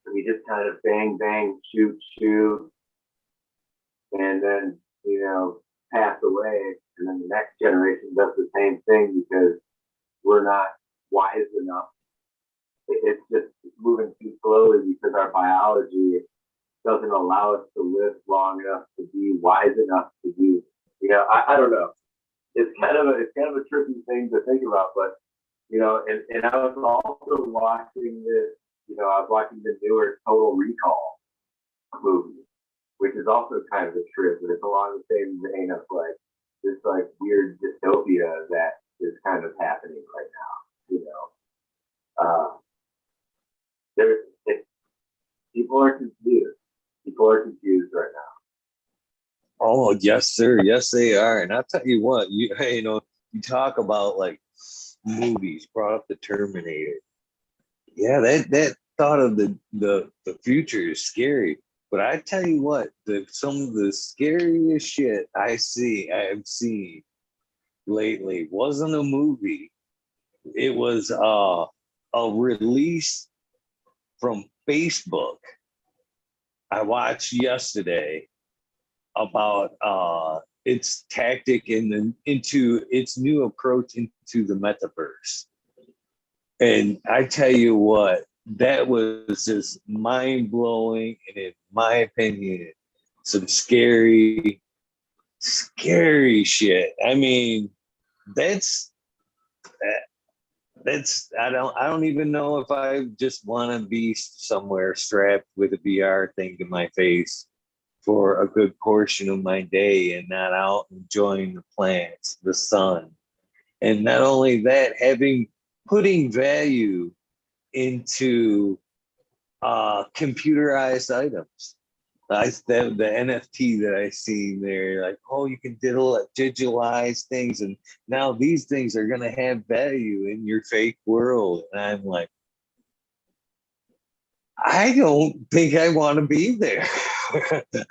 and we just kind of bang, bang, shoot, shoot, and then, pass away. And then the next generation does the same thing because we're not wise enough. It's just moving too slowly because our biology doesn't allow us to live long enough to be wise enough to do. I don't know. It's kind of a tricky thing to think about, but and I was also watching this. I was watching the newer Total Recall movie, which is also kind of a trip, but it's along the same vein of like this like weird dystopia that is kind of happening right now. Uh, there, it, people are confused. People are confused right now. Oh, yes, sir. Yes, they are. And I'll tell you what, you talk about like movies, brought up the Terminator. Yeah, that thought of the future is scary. But I tell you what, some of the scariest shit I have seen lately wasn't a movie. It was a release from Facebook I watched yesterday about its tactic into its new approach into the metaverse. And I tell you what, that was just mind blowing, and in my opinion, some scary, scary shit. I mean, that's I don't even know if I just want to be somewhere strapped with a VR thing in my face for a good portion of my day and not out enjoying the plants, the sun. And not only that, putting value into computerized items. The NFT that I see there, like, oh, you can digitalize things, and now these things are going to have value in your fake world. And I'm like, I don't think I want to be there.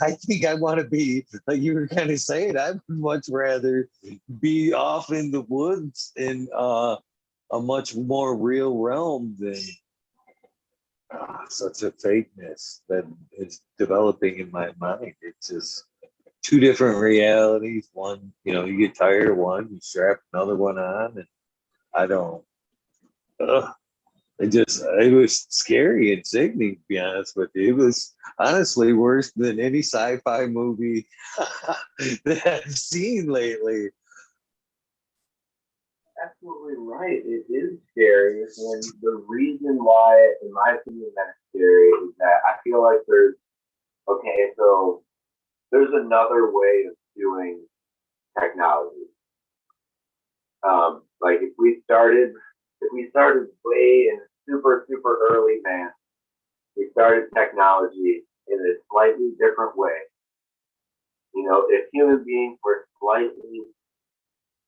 I think I want to be, like you were kind of saying, I would much rather be off in the woods in a much more real realm than such a fakeness that is developing in my mind. It's just two different realities. One, you get tired of one, you strap another one on, and I don't. Ugh, it was scary and sickening, to be honest with you. It was honestly worse than any sci-fi movie that I've seen lately. Absolutely right. It is scary, and the reason why, in my opinion, that's scary is that I feel like so there's another way of doing technology. Like if we started way in super early, man, we started technology in a slightly different way. You know, if human beings were slightly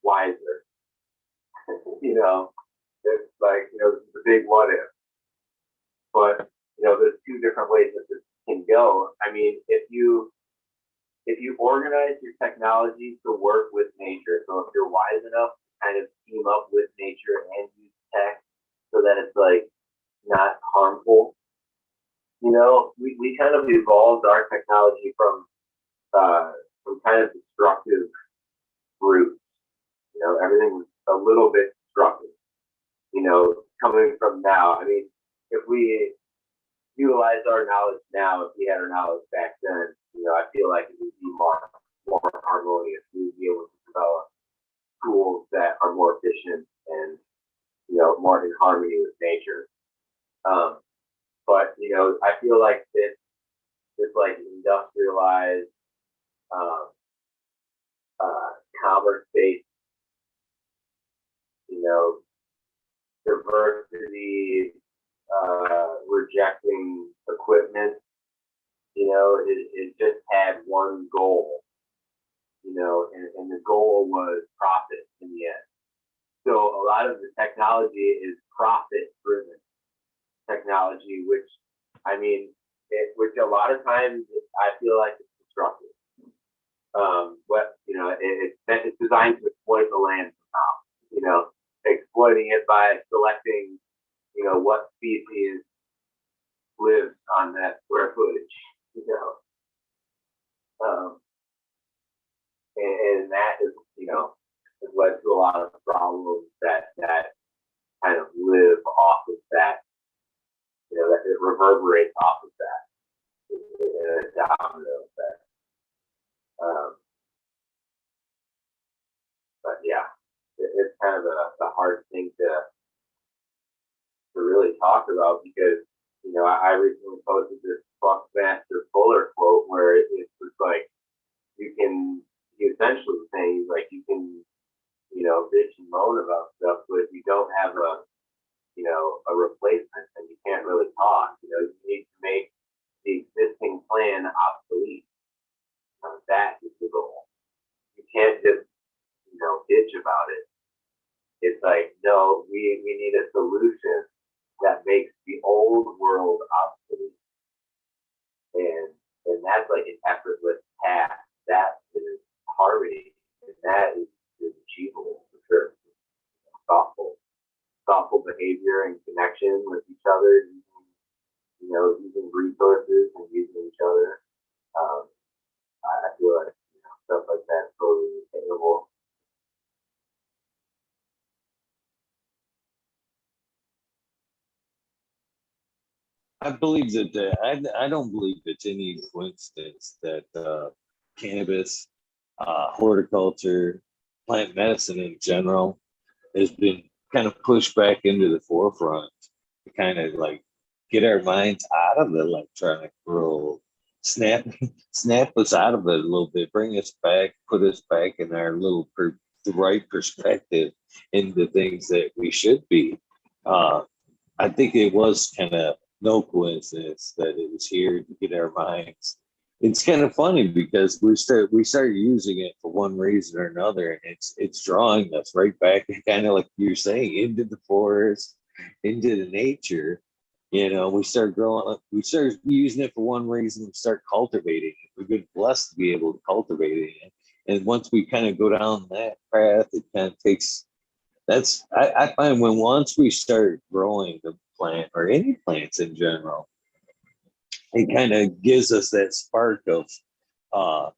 wiser, you know, it's like, you know, this is a big what if. But, you know, there's two different ways that this can go. I mean, if you organize your technology to work with nature, so if you're wise enough to kind of team up with nature and use tech so that it's like not harmful, you know, we kind of evolved our technology from kind of destructive roots. You know, everything was a little bit destructive. You know, coming from now. I mean, if we utilize our knowledge now, if we had our knowledge back then, you know, I feel like it would be more harmonious. We would be able to develop tools that are more efficient and, you know, more in harmony with nature. But you know, I feel like this like industrialized, um, commerce-based, you know, diversity, rejecting equipment. You know, it just had one goal. You know, and the goal was profit in the end. So a lot of the technology is profit-driven technology, which I mean, which a lot of times I feel like it's destructive. But you know, it's designed to exploit the land somehow. You know, exploiting it by selecting, you know, what species lives on that square footage. You know, and that is, you know, has led to a lot of problems that kind of live off of that. You know, that it reverberates off of that in a domino effect. Um, but yeah, it's kind of a hard thing to really talk about because, you know, I recently posted this Buckmaster Fuller quote where it was like, he essentially was saying, like, you can, you know, bitch and moan about stuff, but if you don't have you know, a replacement, then you can't really talk. You know, you need to make the existing plan obsolete. That is the goal. You can't just, you know, bitch about it. It's like, no, we need a solution that makes the old world obsolete. And that's like an effortless task. That is harmony. And that is achievable for sure. Thoughtful behavior and connection with each other, you know, using resources and using each other. I feel like, you know, stuff like that is totally attainable. I believe that I don't believe it's any coincidence that cannabis, horticulture, plant medicine in general has been kind of pushed back into the forefront to kind of like get our minds out of the electronic world, snap snap us out of it a little bit, bring us back, put us back in our the right perspective into things that we should be. Uh, I think it was kind of no coincidence that it was here to get our minds. It's kind of funny because we started using it for one reason or another, and it's drawing us right back, kind of like you're saying, into the forest, into the nature. You know, we start growing up, we start using it for one reason, we start cultivating it. We've been blessed to be able to cultivate it. And once we kind of go down that path, it kind of takes I find when once we start growing the plant or any plants in general, it kind of gives us that spark of uh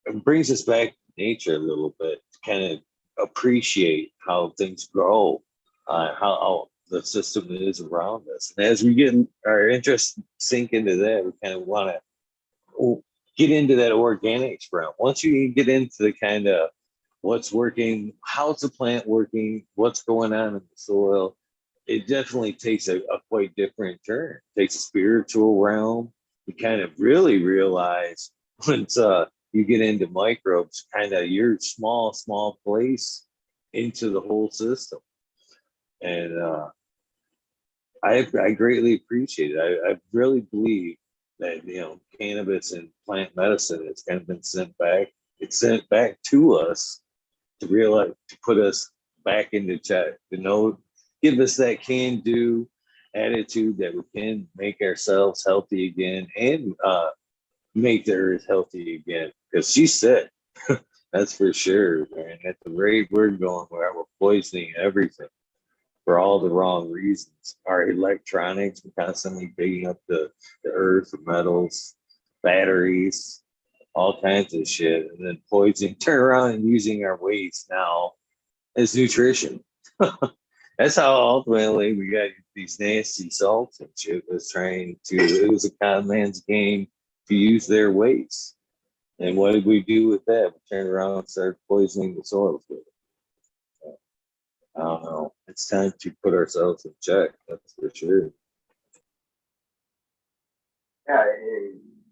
it brings us back to nature a little bit to kind of appreciate how things grow, how the system is around us. And as we get our interest sink into that, we kind of want to get into that organics realm. Once you get into the kind of what's working, how's the plant working, what's going on in the soil, it definitely takes a quite different turn. It takes a spiritual realm. You kind of really realize once you get into microbes, kind of your small place into the whole system. And I greatly appreciate it. I really believe that, you know, cannabis and plant medicine has kind of been sent back. It's sent back to us to realize, to put us back into check, to know, give us that can-do attitude that we can make ourselves healthy again and make the earth healthy again. Because she's sick, that's for sure. And at the rate we're going, where we're poisoning everything for all the wrong reasons. Our electronics, we're constantly digging up the earth, the metals, batteries, all kinds of shit, and then poisoning, turn around and using our waste now as nutrition. That's how ultimately we got these nasty salts and shit. Was trying to, it was a con man's game to use their waste. And what did we do with that? We turned around and started poisoning the soil with it. I don't know. It's time to put ourselves in check. That's for sure. Yeah,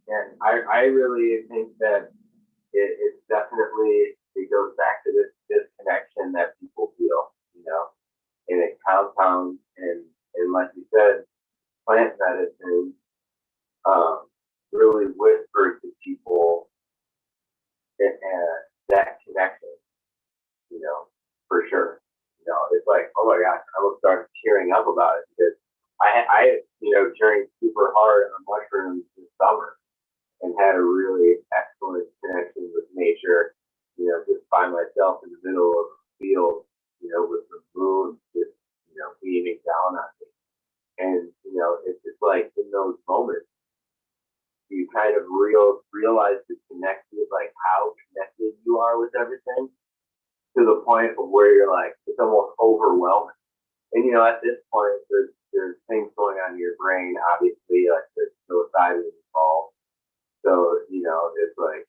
and I really think that it's definitely, it goes back to this connection that people feel, you know, and it compounds, and like you said, plant medicine really whispers to people that connection, you know, for sure. You know, it's like, oh my gosh, I will start tearing up about it because I you know, journeyed super hard on mushrooms this summer and had a really excellent connection with nature, you know, just by myself in the middle of a field, you know, with the moon just, you know, beaming down on me. And, you know, it's just like in those moments, you kind of realize the connected, like how connected you are with everything to the point of where you're like, it's almost overwhelming. And, you know, at this point, there's things going on in your brain, obviously, like there's psilocybin involved. So, you know, it's like,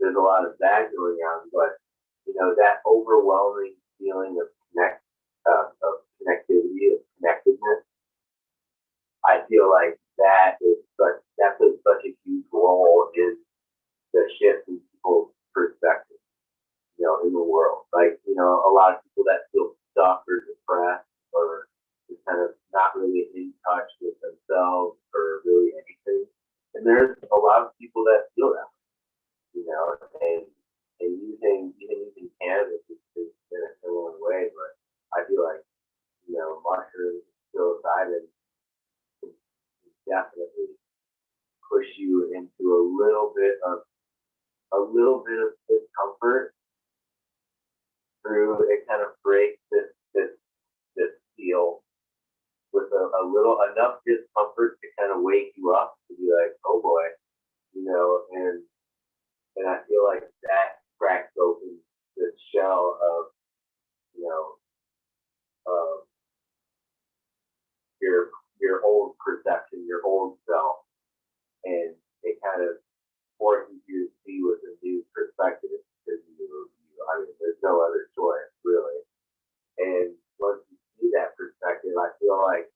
there's a lot of that going on, but, you know, that overwhelming feeling of connectivity, of connectedness, I feel like that plays such a huge role in the shift in people's perspective, you know, in the world. Like, you know, a lot of people that feel stuck or depressed or just kind of not really in touch with themselves or really anything. And there's a lot of people that feel that, you know, and using cannabis is in a similar way, but I feel like, you know, mushrooms, psilocybin can definitely push you into a little bit of discomfort through it, kind of breaks this feel with a little enough discomfort to kind of wake you up to be like, oh boy, you know, and I feel like that cracks open the shell of, you know, of your old perception, your old self, and it kind of forces you to see with a new perspective because I mean, there's no other choice really. And once you see that perspective, I feel like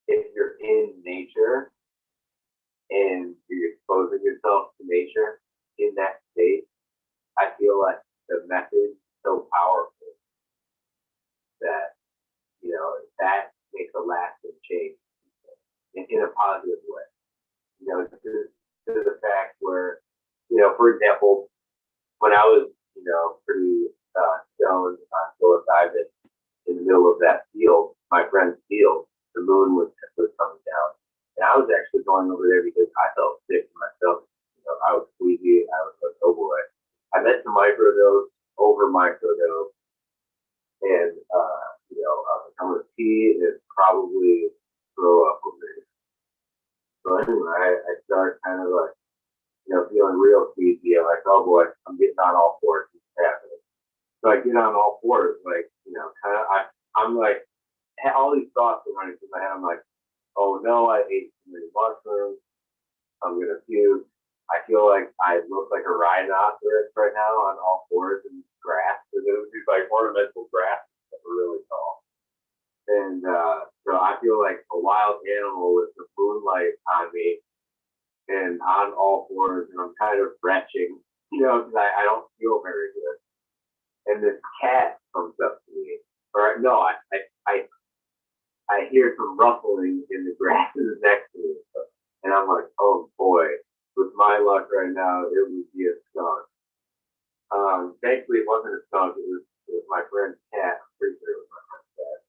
if you're in nature and you're exposing yourself to nature in that state, I feel like the message is so powerful that, you know, that makes a lasting change in a positive way. You know, to the fact where, you know, for example, when I was, you know, pretty stoned on psilocybin in the middle of that field, my friend's field, the moon was coming down. And I was actually going over there because I felt sick to myself. You know, I was squeaky. I was like, oh boy. I met some microdose over microdose. And, you know, I'm going to pee and probably throw up over here. So anyway, I start kind of like, you know, feeling real queasy. I'm like, oh boy, I'm getting on all fours. It's happening. So I get on all fours, like, you know, kind of, I'm like had all these thoughts running through my head. I'm like, oh no, I ate too many mushrooms. I'm gonna puke. I feel like I look like a rhinoceros right now on all fours in grass. Because it would be like ornamental grass that were really tall. And so I feel like a wild animal with the moonlight on me and on all fours, and I'm kind of retching, because I don't feel very good. And this cat comes up to me, or no, I hear some rustling in the grasses next to me, and I'm like, oh boy, with my luck right now, it would be a skunk. Thankfully, it wasn't a skunk; it was my friend's cat. I'm pretty sure it was my friend's cat,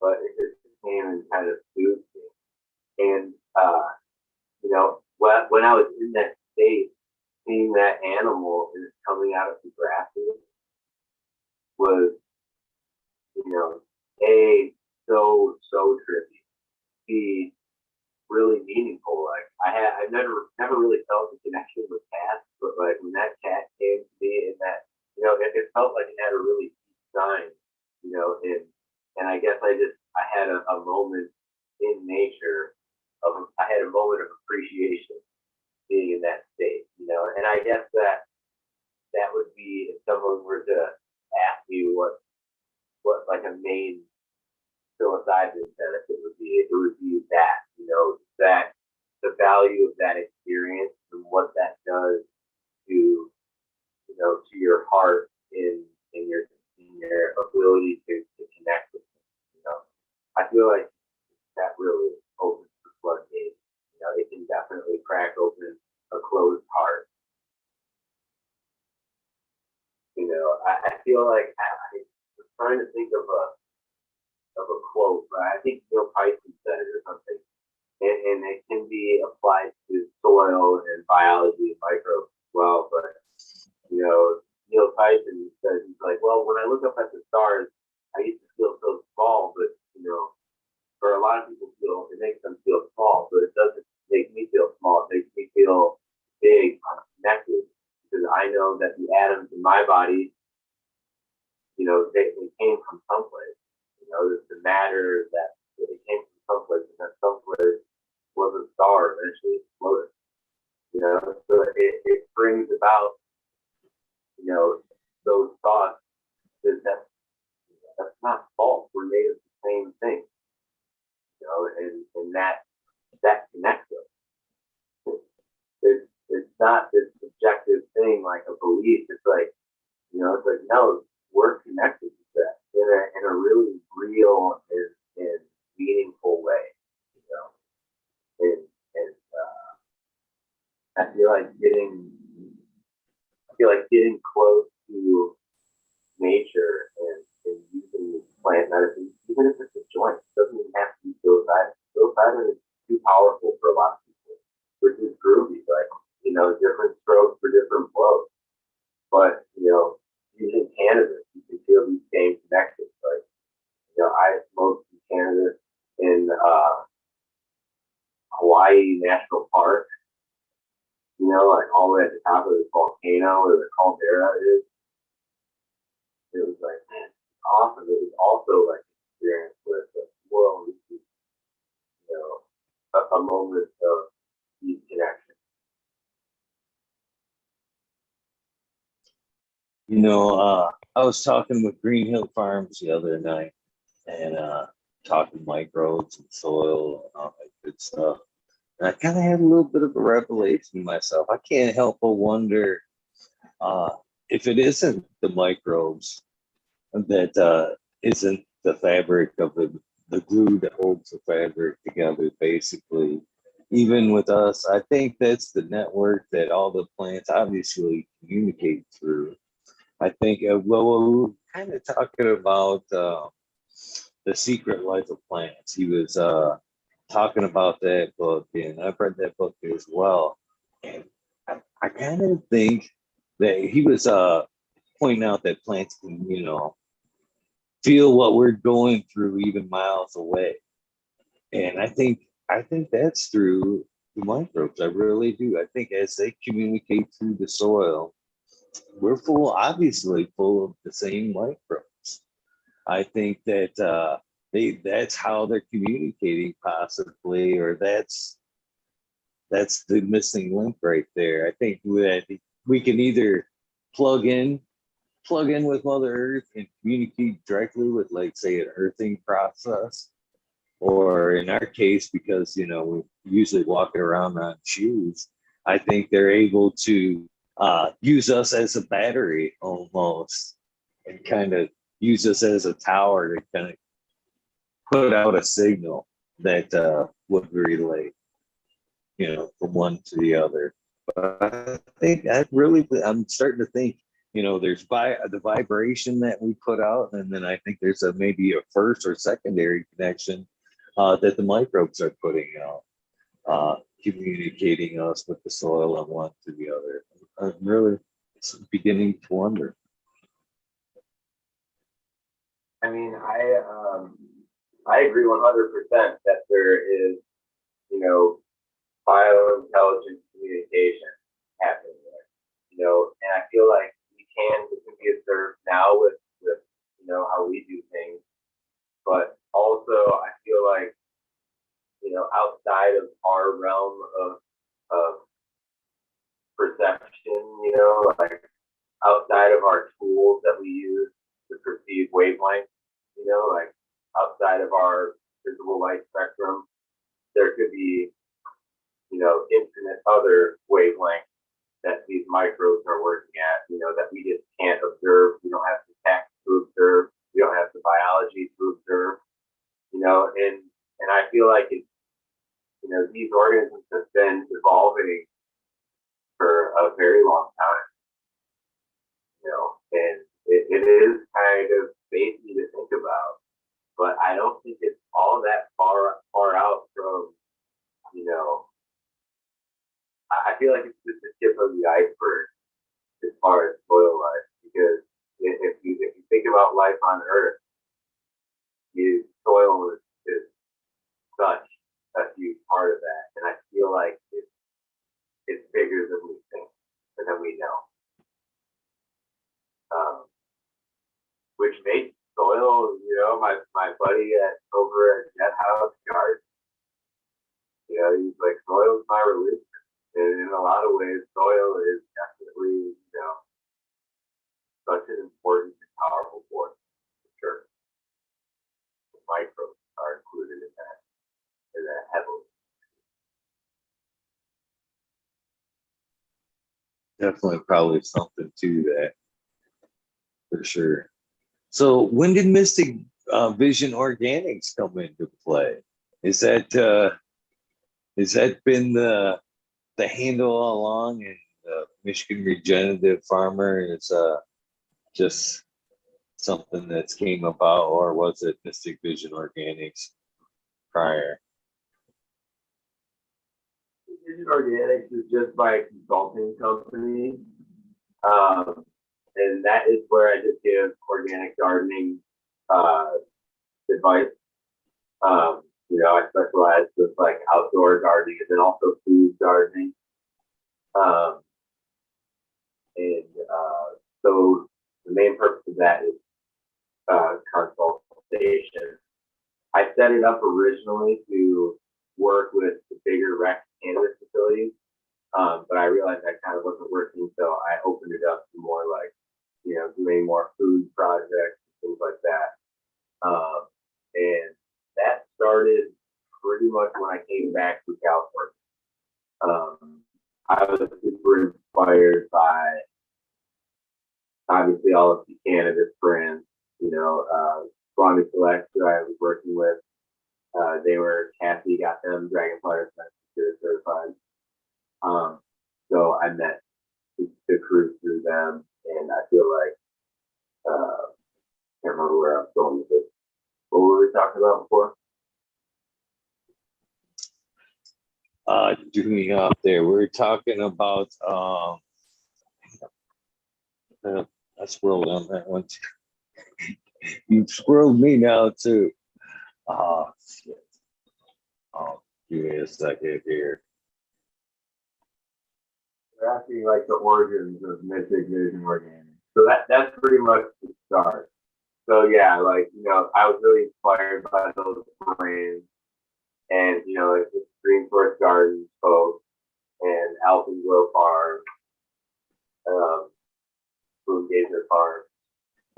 but it just came and kind of soothed me. And when I was in that state, seeing that animal and it's coming out of the grasses was, A, so trippy. B, really meaningful. Like I've never really felt a connection with cats, but like when that cat came to me and that, it felt like it had a really deep sign, and I guess I had a moment in nature I had a moment of appreciation being in that state, and I guess that would be if someone were to ask me what like a main psilocybin benefit would be, it would be that, that the value of that experience and what that does to your heart in your ability to connect with them. I feel like that really opens the floodgates. It can definitely crack open a closed heart. I feel like I was trying to think of a quote, but I think Neil Tyson said it or something, and it can be applied to soil and biology and microbes as well. But Neil Tyson says, he's like, well, when I look up at the stars, I used to feel so small, but for a lot of people, it makes them feel small, but it doesn't make me feel small. It makes me feel big, connected, because I know that the atoms in my body, they came from someplace. The matter that it came from someplace, and that someplace was a star eventually exploded. So it brings about, those thoughts that's not false. We're made of the same thing, and that connects us. It's not this subjective thing like a belief. It's like, it's like, no, we're connected to that in a really real and meaningful way, and I feel like getting close to nature and using plant medicine, even if it's a joint, it doesn't even have to be psilocybin. Psilocybin is too powerful for a lot of people, which is groovy, like, different strokes for different flows. But, using cannabis, you can feel these same connections. Like, I smoked some cannabis in Hawaii National Park, like all the way at the top of the volcano or the caldera is. It was like, man, awesome. It was also like an experience with whoa, this is, a moment of deep connection. I was talking with Green Hill Farms the other night and talking microbes and soil and all that good stuff. And I kind of had a little bit of a revelation myself. I can't help but wonder if it isn't the microbes that isn't the fabric of the glue that holds the fabric together, basically. Even with us, I think that's the network that all the plants obviously communicate through. I think, well, we were kind of talking about The Secret Life of Plants. He was talking about that book, and I've read that book as well. And I kind of think that he was pointing out that plants can, feel what we're going through even miles away. And I think that's through the microbes. I really do. I think as they communicate through the soil, we're obviously full of the same microbes. I think that that's how they're communicating possibly, or that's the missing link right there. I think that we can either plug in with Mother Earth and communicate directly with, like, say, an earthing process, or in our case, because we're usually walking around on shoes, I think they're able to use us as a battery almost, and kind of use us as a tower to kind of put out a signal that would relay, from one to the other. But I think I'm starting to think, there's the vibration that we put out, and then I think there's maybe a first or secondary connection that the microbes are putting out, communicating us with the soil and one to the other. I'm really beginning to wonder. I mean, I agree 100% that there is, biointelligent communication happening there, and I feel like it can be observed now with how we do things, but also I feel like, outside of our realm of perception, like outside of our tools that we use to perceive wavelengths, like outside of our visible light spectrum, there could be, infinite other wavelengths that these microbes are working at, that we just can't observe. We don't have the tech to observe. We don't have the biology to observe, and I feel like it's, these organisms have been evolving for a very long time, and it is kind of spacey to think about, but I don't think it's all that far out from, I feel like it's just the tip of the iceberg as far as soil life, because if you think about life on Earth, the soil is such a huge part of that, and I feel like it's bigger than we think and than we know. Which makes soil, my buddy over at Jet House Yard, he's like, soil is my religion. And in a lot of ways, soil is definitely, such an important and powerful force, for sure. The microbes are included in that heavily. Definitely, probably something to that, for sure. So when did Mystic Vision Organics come into play? Is that been the handle all along, and Michigan Regenerative Farmer is just something that's came about, or was it Mystic Vision Organics prior? Ingestion Organics is just my consulting company, and that is where I just give organic gardening advice. I specialize with like outdoor gardening and then also food gardening. So the main purpose of that is consultation. I set it up originally to work with the bigger rec cannabis facilities, but I realized that kind of wasn't working, so I opened it up to more like, doing more food projects, things like that. And that started pretty much when I came back to California. I was super inspired by obviously all of the cannabis brands, Swami Select, who I was working with. Cassie got them Dragonfly certified. So I met the crew through them, and I feel like, can't remember where I was going with this. What were we talking about before? Doing up there, we're talking about I scrolled on that one too. You scrolled me now too. Oh shit. Oh, give me a second here. They're asking like the origins of Mystic Vision Organic. So that's pretty much the start. So yeah, like, I was really inspired by those brands, and like the Green Forest Gardens folks and Alpenglow Farm, um, Boone Gazer Farm,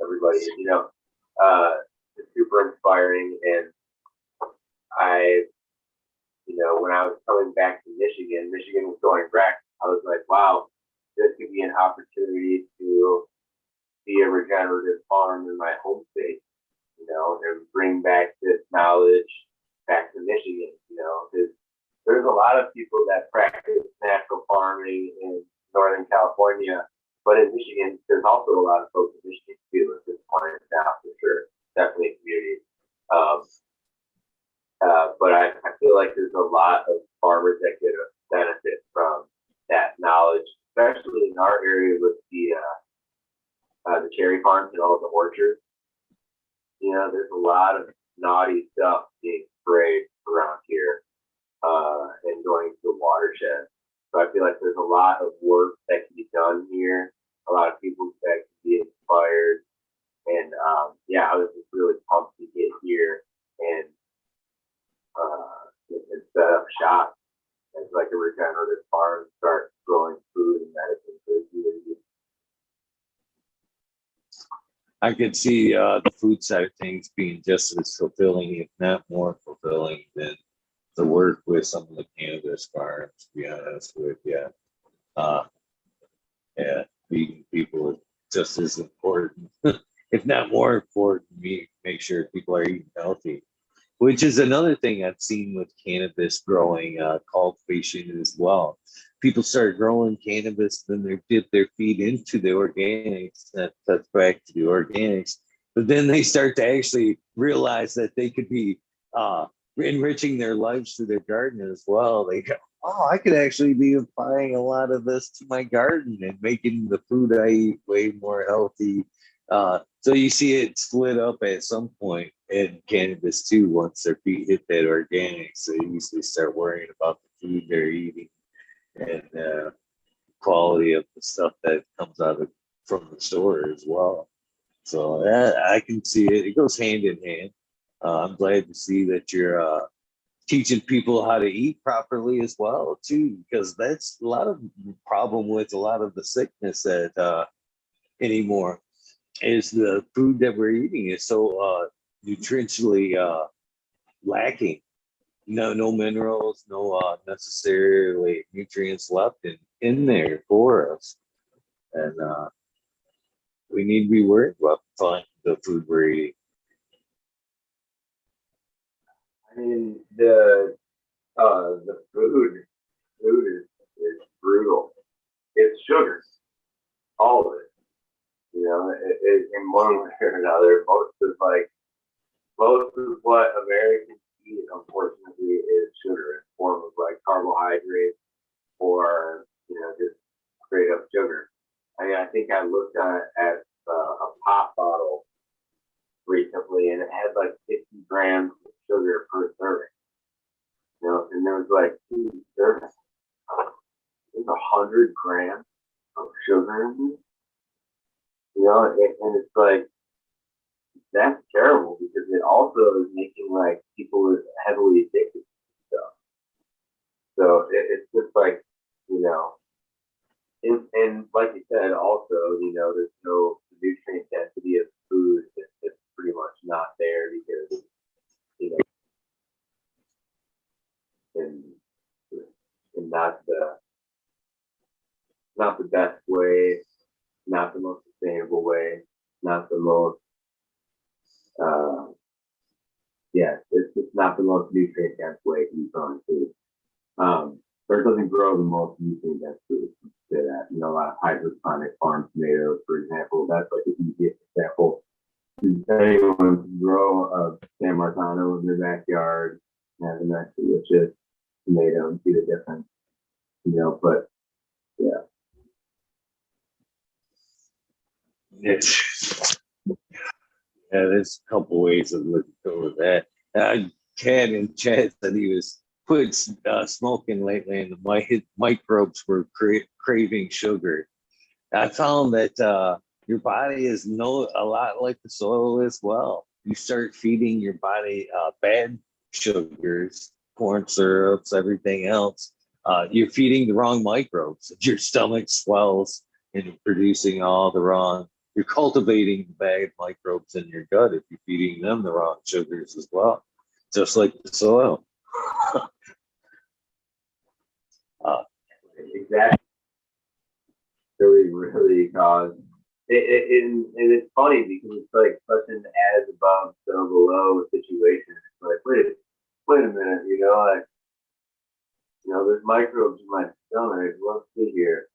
everybody, it's super inspiring. And I, when I was coming back to Michigan was going back, I was like, wow, this could be an opportunity to be a regenerative farm in my home state, and bring back this knowledge back to Michigan, because there's a lot of people that practice natural farming in Northern California, but in Michigan, there's also a lot of folks in Michigan too, at this point now, for sure. Definitely a community. Um, but I feel like there's a lot of farmers that get a benefit from that knowledge, especially in our area with the cherry farms and all the orchards. There's a lot of naughty stuff being sprayed around here, and going to the watershed. So I feel like there's a lot of work that can be done here, a lot of people that can be inspired. And I was just really pumped to get here and set up shop as like a regenerative farm, start growing food and medicine for the community. I could see the food side of things being just as fulfilling, if not more fulfilling, than the work with some of the cannabis farms, to be honest with you. Yeah, feeding people is just as important, if not more important, make sure people are eating healthy, which is another thing I've seen with cannabis growing, cultivation as well. People start growing cannabis, then they dip their feet into the organics, that cuts back to the organics, but then they start to actually realize that they could be enriching their lives through their garden as well. They go, oh, I could actually be applying a lot of this to my garden and making the food I eat way more healthy. So you see it split up at some point in cannabis too. Once their feet hit that organics, they usually start worrying about the food they're eating and quality of the stuff that comes out of from the store as well. So I can see it. It goes hand in hand. I'm glad to see that you're teaching people how to eat properly as well too, because that's a lot of problem with a lot of the sickness that anymore is the food that we're eating is so nutritionally lacking. No minerals, no necessarily nutrients left in there for us, and we need to be worried about the food we're eating. I mean, the food is brutal. It's sugar, all of it. In one way or another, most of what Americans eat, unfortunately, is sugar in the form of like carbohydrates or just straight up sugar. I mean, I think I looked at a pop bottle recently, and it had like 50 grams of sugar per serving. And there was like 2 servings. There's 100 grams of sugar in this. And it's like, that's terrible because it also is making like people heavily addicted to stuff. So it's just like, and like you said, also, there's no nutrient density of food. It's pretty much not there because, and, and not the best way, not the most sustainable way, not the most, it's not the most nutrient dense way to be growing food. Or it doesn't grow the most nutrient dense food. Say that, a lot of hydroponic farm tomatoes, for example, that's like an easy example. Anyone can grow a San Marzano in their backyard and have a nice delicious tomato and see the difference, but yeah. Yeah, there's a couple ways of looking over that. Chad and Chad said he was quit smoking lately, and his microbes were craving sugar. I found that Your body is a lot like the soil as well. You start feeding your body bad sugars, corn syrups, everything else. You're feeding the wrong microbes. Your stomach swells and you're producing all the wrong. You're cultivating the bad microbes in your gut if you're feeding them the wrong sugars as well, just like the soil. Exactly. Really cause and it's funny because it's like such an as above so below situation. It's like wait a minute, there's microbes in my stomach. Let's see here.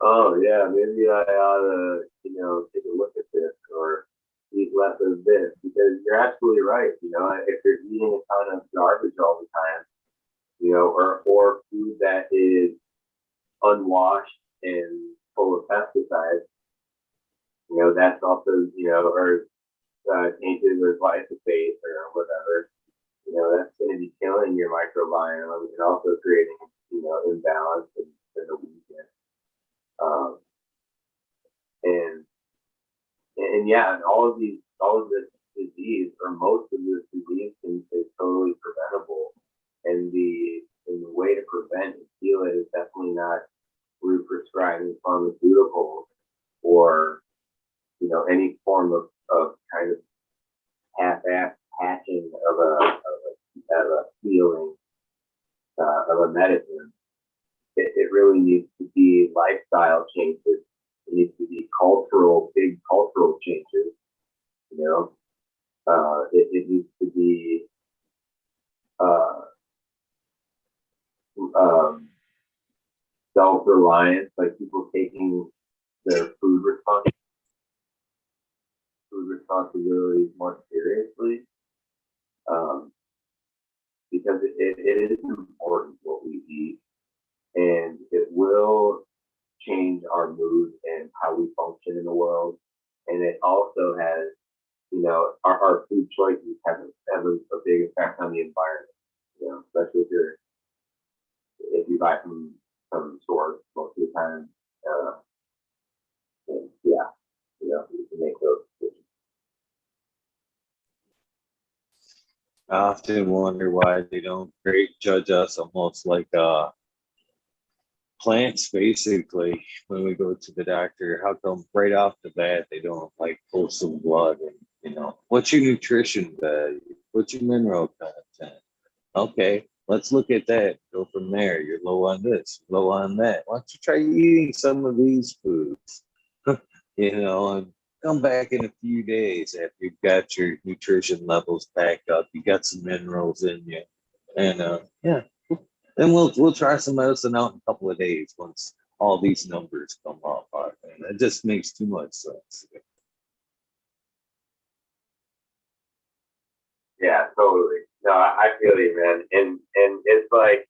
Oh yeah, maybe I ought to take a look at this or eat less of this, because you're absolutely right. If you're eating a ton of garbage all the time, or food that is unwashed and full of pesticides, that's also, or tainted with glyphosate or whatever, that's going to be killing your microbiome and also creating, imbalance in the weekend. Um, and yeah, and all of this disease, or most of this disease, is totally preventable. And the way to prevent and heal it is definitely not through prescribing pharmaceuticals or any form of kind of half-ass patching of a healing of a medicine. It really needs to be lifestyle changes. It needs to be big cultural changes. It needs to be um, self-reliance, like people taking their food responsibilities more seriously, because it is important what we eat, and it will change our mood and how we function in the world. And it also has, our food choices have a big effect on the environment, especially if you buy from stores most of the time. And yeah, you can make those decisions. I often wonder why they don't judge us almost like plants, basically, when we go to the doctor. How come right off the bat they don't like pull some blood and what's your nutrition value? What's your mineral content? Okay, let's look at that. Go from there. You're low on this, low on that. Why don't you try eating some of these foods? And come back in a few days after you've got your nutrition levels back up. You got some minerals in you, and yeah, then we'll try some medicine out in a couple of days once all these numbers come up. And it just makes too much sense. Yeah, totally. No, I feel you, man. And it's like,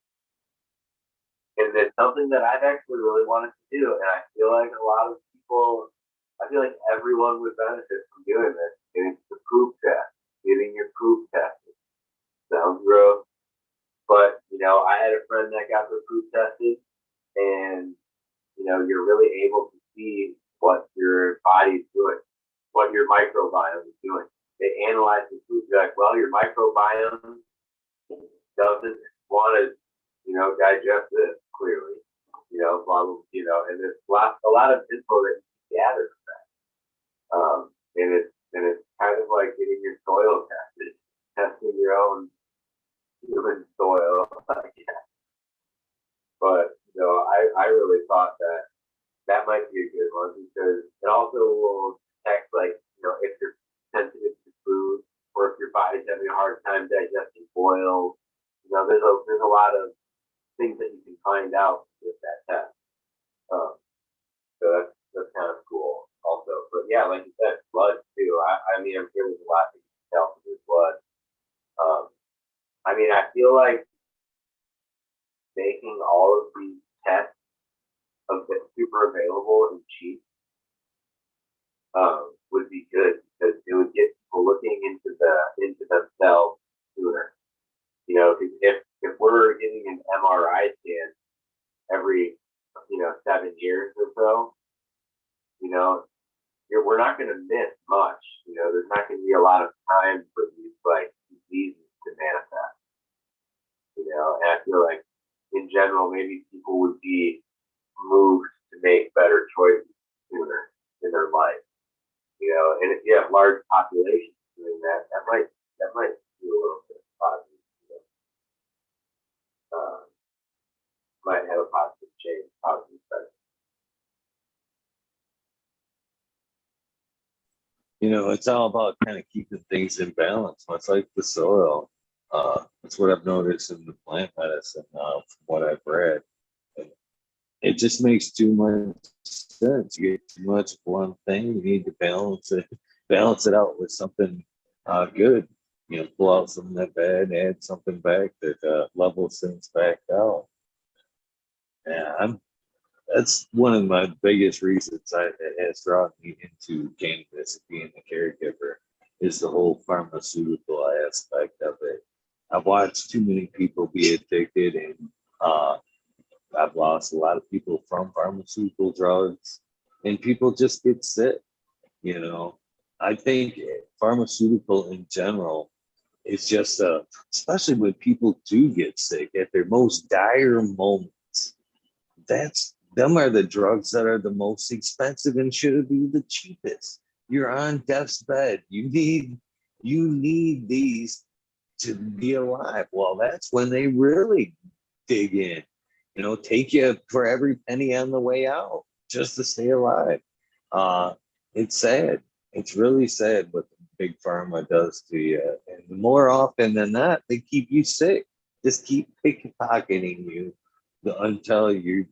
and it's something that I've actually really wanted to do, and I feel like a lot of people, I feel like everyone would benefit from doing this. And it's the poop test, getting your poop tested. Sounds gross, but I had a friend that got their poop tested, and you're really able to see what your body's doing, what your microbiome is doing. They analyze the food, they're like, well, your microbiome doesn't want to, digest this clearly, blah, blah, and there's a lot of info that you gather from that. And it's kind of like getting your soil tested, testing your own human soil. But I really thought that might be a good one, because it also will detect, like, if you're sensitive to food, or if your body's having a hard time digesting oil. There's a lot of things that you can find out with that test. So that's kind of cool also. But yeah, like you said, blood too. I mean, I'm sure there's a lot that you can tell from your blood. I feel like making all of these tests super available and cheap would be good, because it would get people looking into themselves sooner. If we're getting an MRI scan every 7 years or so, we're not going to miss much. There's not going to be a lot of time for these like diseases to manifest. And I feel like in general, maybe people would be moved to make better choices sooner in their life. And if you have large populations doing that, that might do a little bit of positive. Might have a positive change, positive effect. It's all about kind of keeping things in balance, much like the soil. That's what I've noticed in the plant medicine, from what I've read. And it just makes too much sense. You get too much of one thing, you need to balance it out with something good. Pull out some of that bad, add something back that levels things back out. Yeah, that's one of my biggest reasons it has drawn me into cannabis, being a caregiver, is the whole pharmaceutical aspect of it. I've watched too many people be addicted, and I've lost a lot of people from pharmaceutical drugs, and people just get sick. I think pharmaceutical in general is just especially when people do get sick at their most dire moments. Them are the drugs that are the most expensive and should be the cheapest. You're on death's bed. You need these to be alive. Well, that's when they really dig in. Take you for every penny on the way out just to stay alive. It's sad. It's really sad what the big pharma does to you. And more often than not, they keep you sick. Just keep pickpocketing you until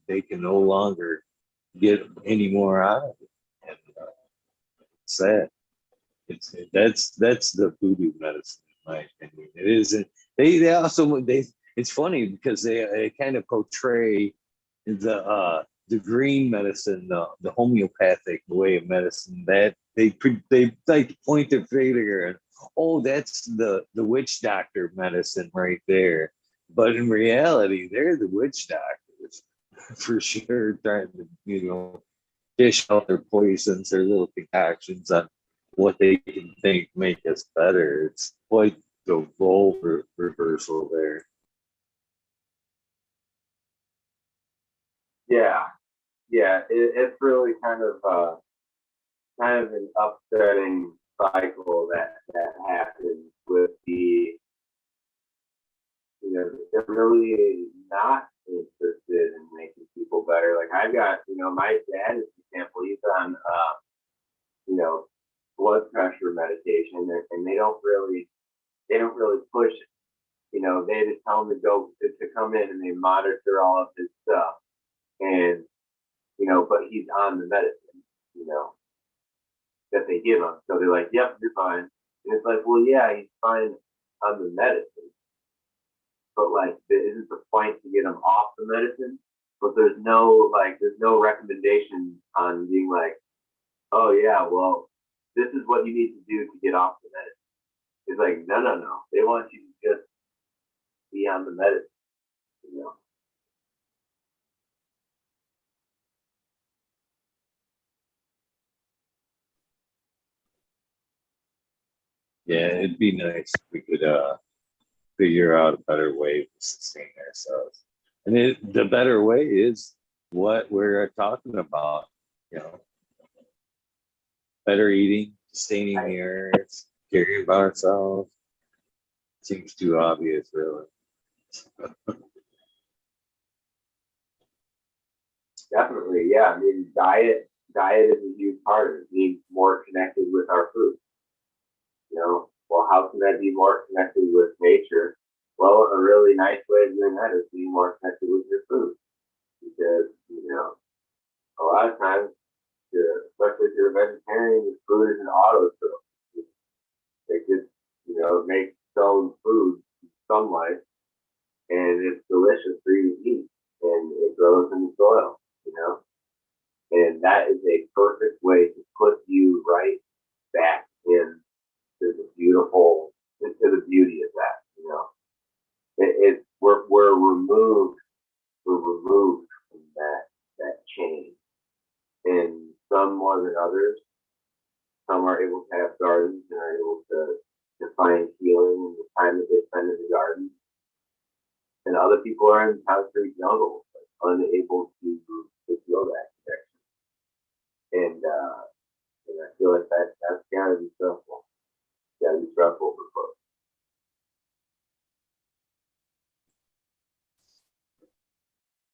they can no longer get any more out of it. And it's sad. That's the voodoo medicine, in my opinion. It isn't. They also It's funny because they kind of portray the green medicine, the homeopathic way of medicine, that they like point their finger and, oh, that's the witch doctor medicine right there. But in reality, they're the witch doctors for sure, trying to dish out their poisons, their little concoctions on what they can think make us better. It's quite the role reversal there. Yeah, it's really kind of an upsetting cycle that happens with they're really not interested in making people better. Like I've got, my dad is an example. He's on, blood pressure medication, and they don't really push it. They just tell him to come in, and they monitor all of his stuff, and but he's on the medicine, that they give him. So they're like, "Yep, you're fine." And it's like, well, yeah, he's fine on the medicine, but like, isn't the point to get him off the medicine? But there's no recommendation on being like, oh yeah, well, this is what you need to do to get off the medicine. It's like, no. They want you to just be on the medicine, you know. Yeah, it'd be nice if we could figure out a better way to sustain ourselves. And the better way is what we're talking about, you know, better eating, sustaining the earth, caring about ourselves. Seems too obvious, really. Definitely, yeah. I mean, diet is a huge part of it. Being more connected with our food. Well, how can I be more connected with nature? Well, a really nice way of doing that is being more connected with your food, because a lot of times, especially if you're a vegetarian, your food is an auto fill. They just make stone food in sunlight, and it's delicious for you to eat, and it grows in the soil. And that is a perfect way to put you right back in to the beauty of that. We're removed from that chain, and some more than others. Some are able to have gardens and are able to find healing in the time that they spend in the garden. And other people are in concrete jungles, like, unable to feel that connection. And I feel like that's gotta be stressful. Gotta be stressful for folks.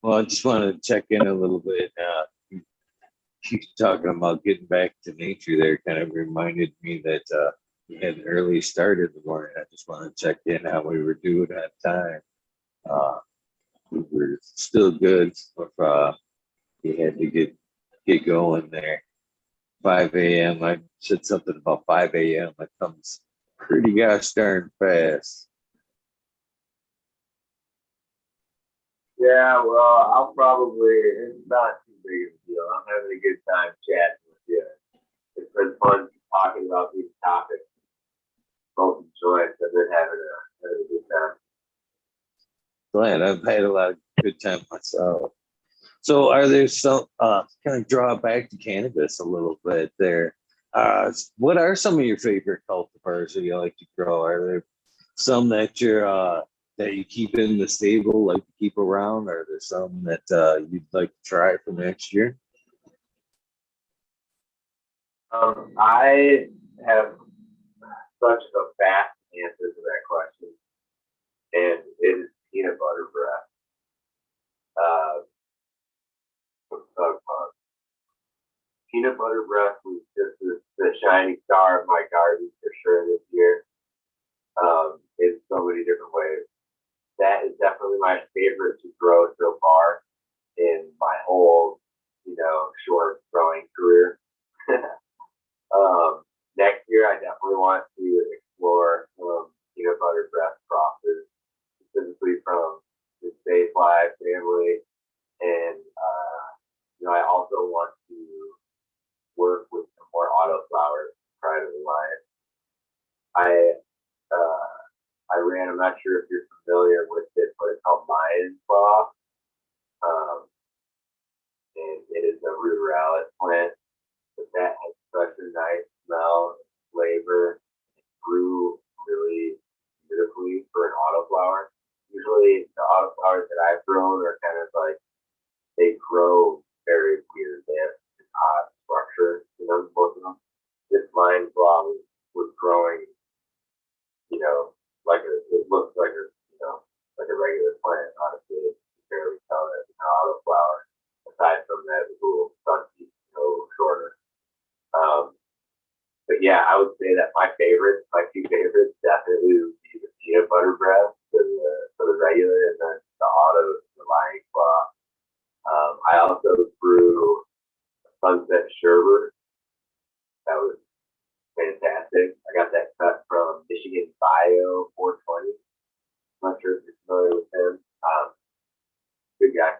Well, I just wanted to check in a little bit. You talking about getting back to nature there kind of reminded me that we had an early start in the morning. I just want to check in how we were doing at time. We were still good if you had to get going there. 5 a.m. I said something about 5 a.m. It comes pretty gosh darn fast. Yeah, well, it's not too big of a deal. I'm having a good time chatting with you. It's been fun talking about these topics. Both enjoy it. I've been having a good time. Glad I've had a lot of good time myself. So are there some kind of draw back to cannabis a little bit there? What are some of your favorite cultivars that you like to grow? Are there some that you keep in the stable, like to keep around? Are there some that you'd like to try for next year? I have such a vast answer to that question, and it is peanut butter breath. Peanut butter breath was just the shining star of my garden for sure this year, in so many different ways. That is definitely my favorite to grow so far in my whole, short growing career. Next year, I definitely want to explore peanut butter breath crosses, specifically from the Stay Fly family. And, I also want to work with some more autoflowers prior to the line. I ran, I'm not sure if you're familiar with it, but it's called Lion's Claw. And it is a ruderalis plant, but that has such a nice smell, flavor. It grew really beautifully for an autoflower. Usually the autoflowers that I've grown are kind of like, they grow very weird. They have an odd structure to them, both of them. This Lion's Claw was growing, it looks like a regular plant. Honestly, you can barely tell that it's an autoflower. Aside from that, it's a little stunty, a little shorter. But yeah, I would say that my two favorites, definitely would be the peanut butter bread for the regular, and then the Lion Claw. I also grew Sunset Sherbet. That was fantastic. I got that cut from Michigan Bio 420. I'm not sure if you're familiar with him. Good guy.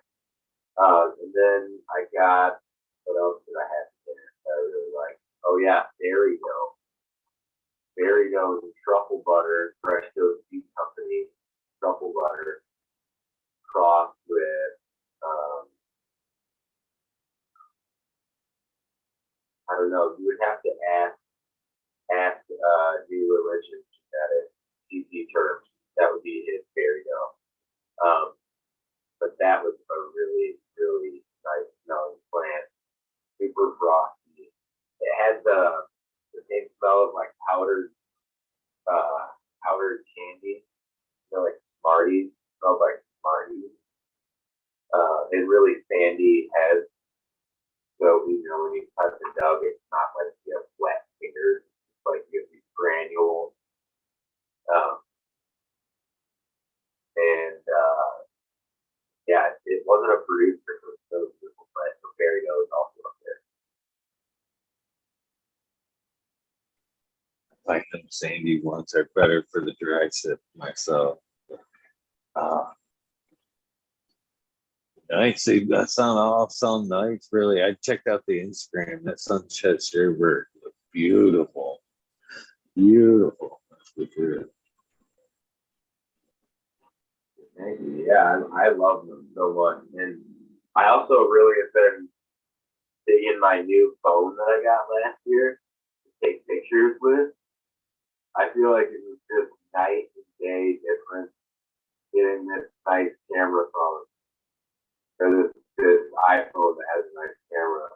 And then I got, what else did I have there that I really like? Oh yeah, Berry Dough. Berry Dough and truffle butter, Fresh Dough Seed Company, truffle butter, crossed with, I don't know, you would have to ask New Religion Genetics, CC terms. That would be his Berry Dough. But that was a really, really nice smelling plant. Super frosty. It had the same smell of like powdered candy, like Smarties. Smelled like Smarties. It really sandy heads. So when you touch the dug, it's not like you have wet fingers. It's like you have these granules. And yeah, it wasn't a producer for those beautiful plants, so Berry Dough is also up there. I find them sandy ones are better for the dry sip myself. Nice. See, that sound nice. Really, I checked out the Instagram. That Sunset Sherbet looked beautiful. Beautiful. That's for sure. Thank you. Yeah, I love them so much. And I also really have been digging my new phone that I got last year. take pictures with. I feel like it was just night and day difference getting this nice camera phone or this iPhone that has a nice camera.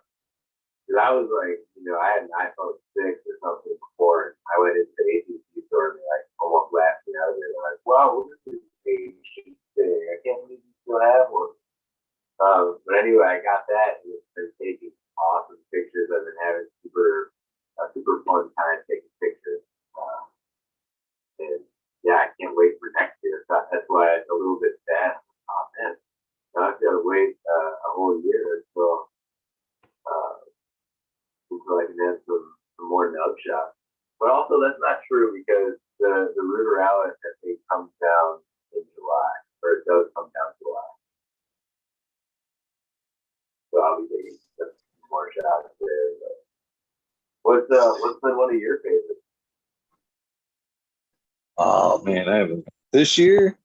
Because I was like, I had an iPhone 6 or something before, and I went into the AT&T store and they like almost laughed me out of it. They're like, wow, what is this cheap thing? I can't believe you still have one. But anyway, I got that and it's been taking awesome pictures. I've been having a super fun time taking pictures. And yeah, I can't wait for next year. So that's why it's a little bit sad. Oh man, now I've got to wait a whole year until I can have some more nub shots. But also, that's not true because the ruderalis, I think, comes down in July, or it does come down in July. So I'll be taking some more shots there. But what's been one of your favorites? Oh man, this year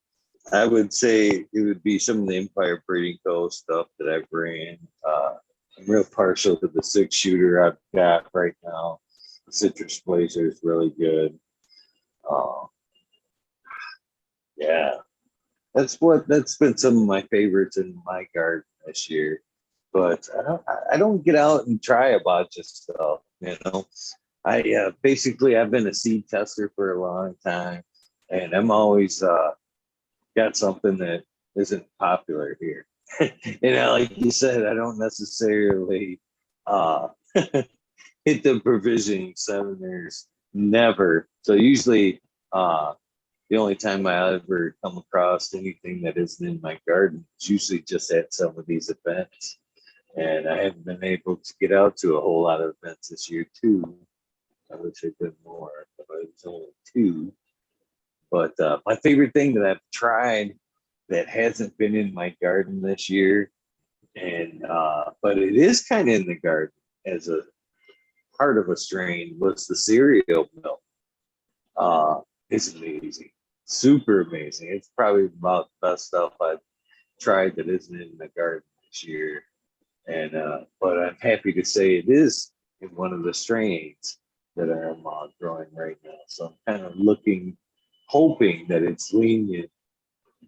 I would say it would be some of the Empire Breeding Co. stuff that I ran. I'm real partial to the 6-shooter I've got right now. The Citrus Blazer is really good. Yeah, that's been some of my favorites in my garden this year. But I don't get out and try a bunch of stuff. Basically I've been a seed tester for a long time, and I'm always got something that isn't popular here. Like you said, I don't necessarily hit the provisioning centers, never. So usually the only time I ever come across anything that isn't in my garden is usually just at some of these events. And I haven't been able to get out to a whole lot of events this year too. I wish I'd been more, but it's only 2. But my favorite thing that I've tried that hasn't been in my garden this year, and but it is kind of in the garden as a part of a strain, was the cereal milk. It's amazing, super amazing. It's probably about the best stuff I've tried that isn't in the garden this year. And but I'm happy to say it is in one of the strains that I'm growing right now. So I'm kind of hoping that it's lenient,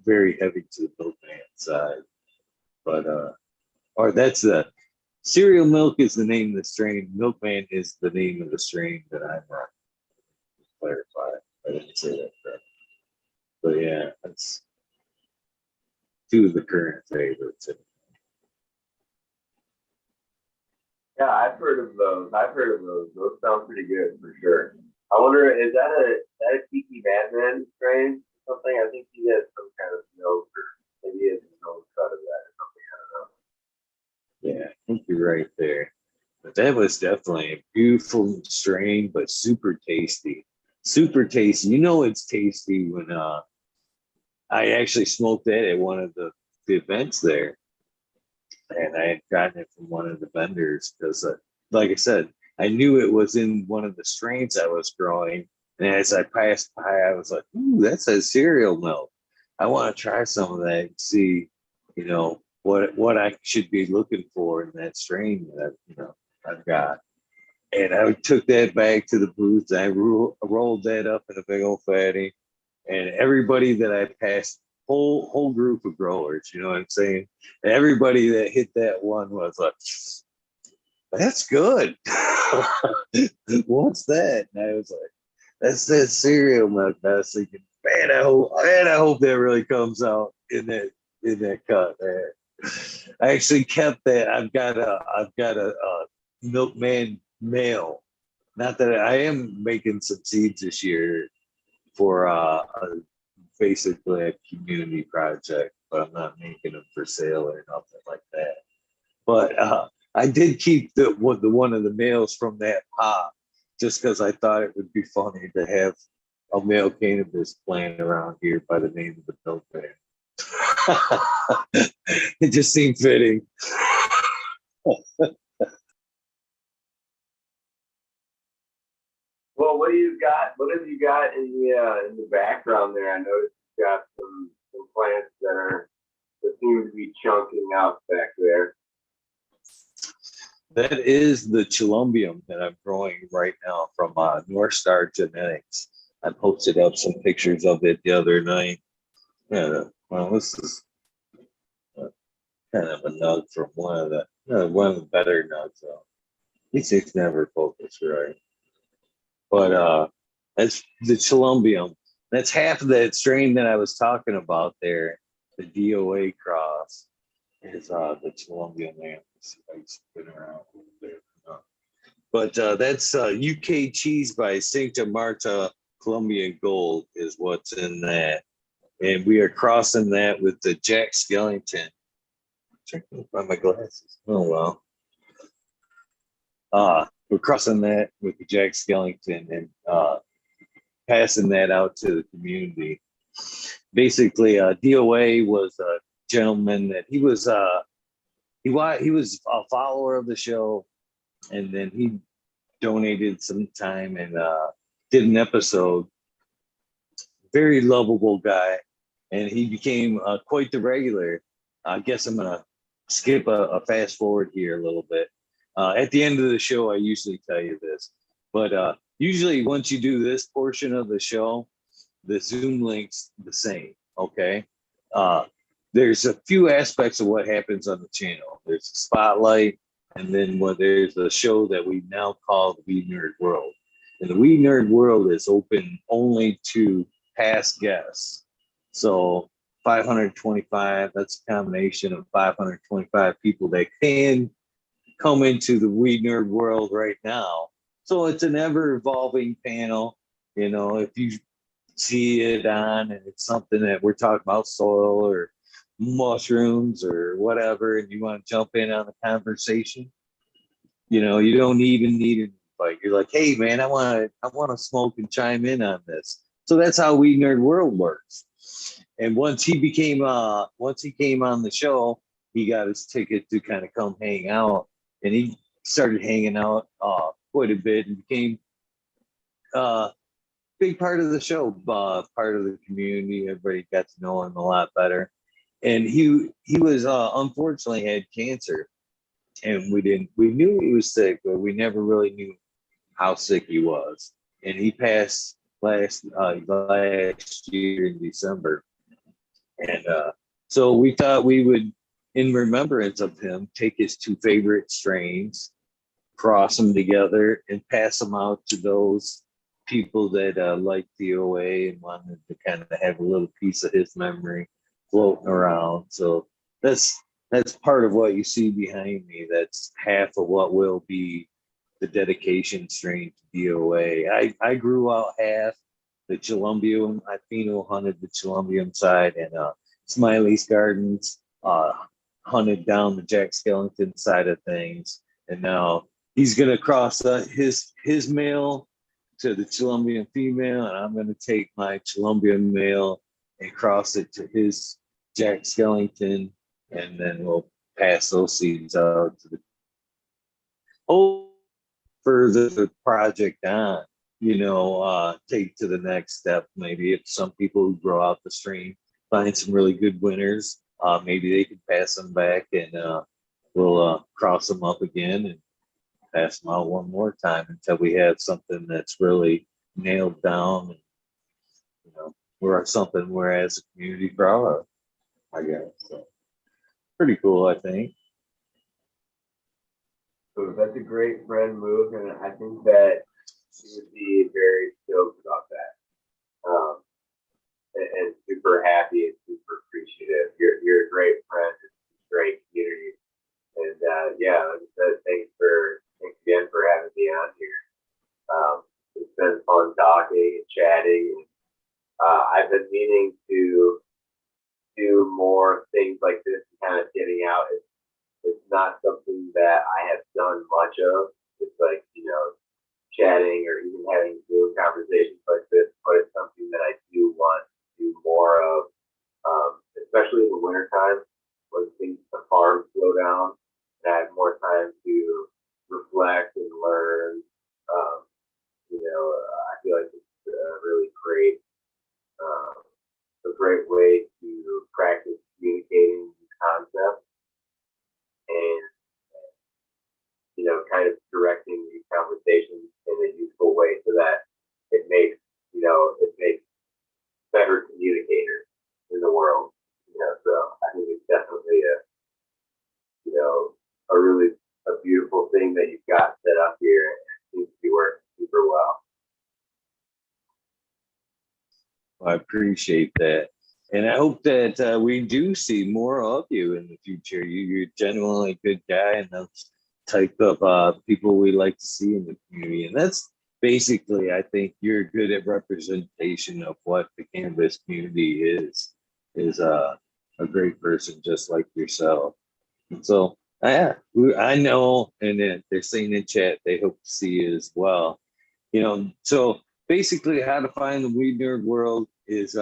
very heavy to the milkman side. But or that's the cereal milk is the name of the strain. Milkman is the name of the strain that I'm clarify. I didn't say that correct. But yeah, that's 2 of the current favorites. Yeah, I've heard of those. Those sound pretty good for sure. I wonder, is that a Tiki Madman strain or something? I think he has some kind of milk, or maybe he has his own cut of that or something. I don't know. Yeah, I think you're right there. But that was definitely a beautiful strain, but super tasty. Super tasty. It's tasty when I actually smoked that at one of the events there. And I had gotten it from one of the vendors because, like I said, I knew it was in one of the strains I was growing. And as I passed by, I was like, "Ooh, that says cereal milk. I want to try some of that and see, what I should be looking for in that strain that I've got." And I took that back to the booth. And I rolled that up in a big old fatty, and everybody that I passed, whole group of growers, you know what I'm saying? And everybody that hit that one was like, "That's good." What's that? And I was like, "That's that cereal milk." And I was thinking, man, I hope that really comes out in that cut there. I actually kept that. I've got a milkman male. Not that I am making some seeds this year for basically a community project, but I'm not making them for sale or nothing like that. But I did keep one of the males from that pot just because I thought it would be funny to have a male cannabis plant around here by the name of the milkman. It just seemed fitting. Well, what do you got? What have you got in the background there? I noticed you've got some plants that seem to be chunking out back there. That is the Columbium that I'm growing right now from North Star Genetics. I posted up some pictures of it the other night. Yeah, well, this is kind of a nug from one of the better nugs. These things never focus right, but that's the Columbium. That's half of that strain that I was talking about there. The DOA cross is the Columbium man. I spin around a little bit. But that's UK cheese by Sancta Marta Colombian Gold is what's in that. And we are crossing that with the Jack Skellington. Check me by my glasses. Oh, well. We're crossing that with the Jack Skellington and passing that out to the community. Basically, DOA was a gentleman that he was a follower of the show, and then he donated some time and did an episode. Very lovable guy, and he became quite the regular. I guess I'm gonna skip a fast forward here a little bit. At the end of the show, I usually tell you this, but usually once you do this portion of the show, the Zoom link's the same. Okay. There's a few aspects of what happens on the channel. There's a spotlight, and then there's a show that we now call the We Nerd World. And the We Nerd World is open only to past guests. So 525, that's a combination of 525 people that can come into the We Nerd World right now. So it's an ever evolving panel. If you see it on and it's something that we're talking about, soil or mushrooms or whatever, and you want to jump in on the conversation, you don't even need an invite. You're like, hey man, I want to smoke and chime in on this. So that's how We Nerd World works. And once he came on the show, he got his ticket to kind of come hang out, and he started hanging out quite a bit and became big part of the show, part of the community. Everybody got to know him a lot better. And he was unfortunately had cancer, and we knew he was sick, but we never really knew how sick he was. And he passed last year in December. And so we thought we would, in remembrance of him, take his two favorite strains, cross them together, and pass them out to those people that like DOA and wanted to kind of have a little piece of his memory floating around. So that's part of what you see behind me. That's half of what will be the dedication strain to DOA. I grew out half the Columbium. I pheno hunted the Columbium side, and Smiley's Gardens hunted down the Jack Skellington side of things. And now he's going to cross his male to the Columbian female, and I'm going to take my Columbian male and cross it to his Jack Skellington, and then we'll pass those seeds out to the further the project on, take to the next step. Maybe if some people who grow out the strain find some really good winners, maybe they can pass them back, and we'll cross them up again and pass them out one more time until we have something that's really nailed down. And, we're something we're as a community proud of, I guess. So pretty cool, I think. So that's a great friend move, and I think that she would be very stoked about that. And super happy and super appreciative. You're a great friend, it's a great community. And yeah, like I said, thanks again for having me on here. It's been fun talking and chatting. And, I've been meaning to do more things like this and kind of getting out. It's not something that I have done much of. It's like, chatting or even having Zoom conversations like this, but it's something that I do want to do more of, especially in the wintertime when the farms slow down and I have more time to reflect and learn. I feel like it's a really great way to practice communicating these concepts. And beautiful thing that you've got set up here, and it seems to be working super well. I appreciate that. And I hope that we do see more of you in the future. You're genuinely a good guy, and that's type of people we like to see in the community. And that's basically, I think you're good at representation of what the cannabis community is a great person just like yourself. And so, yeah, I know, and they're saying in chat they hope to see you as well. So basically, how to find the Weed Nerd World is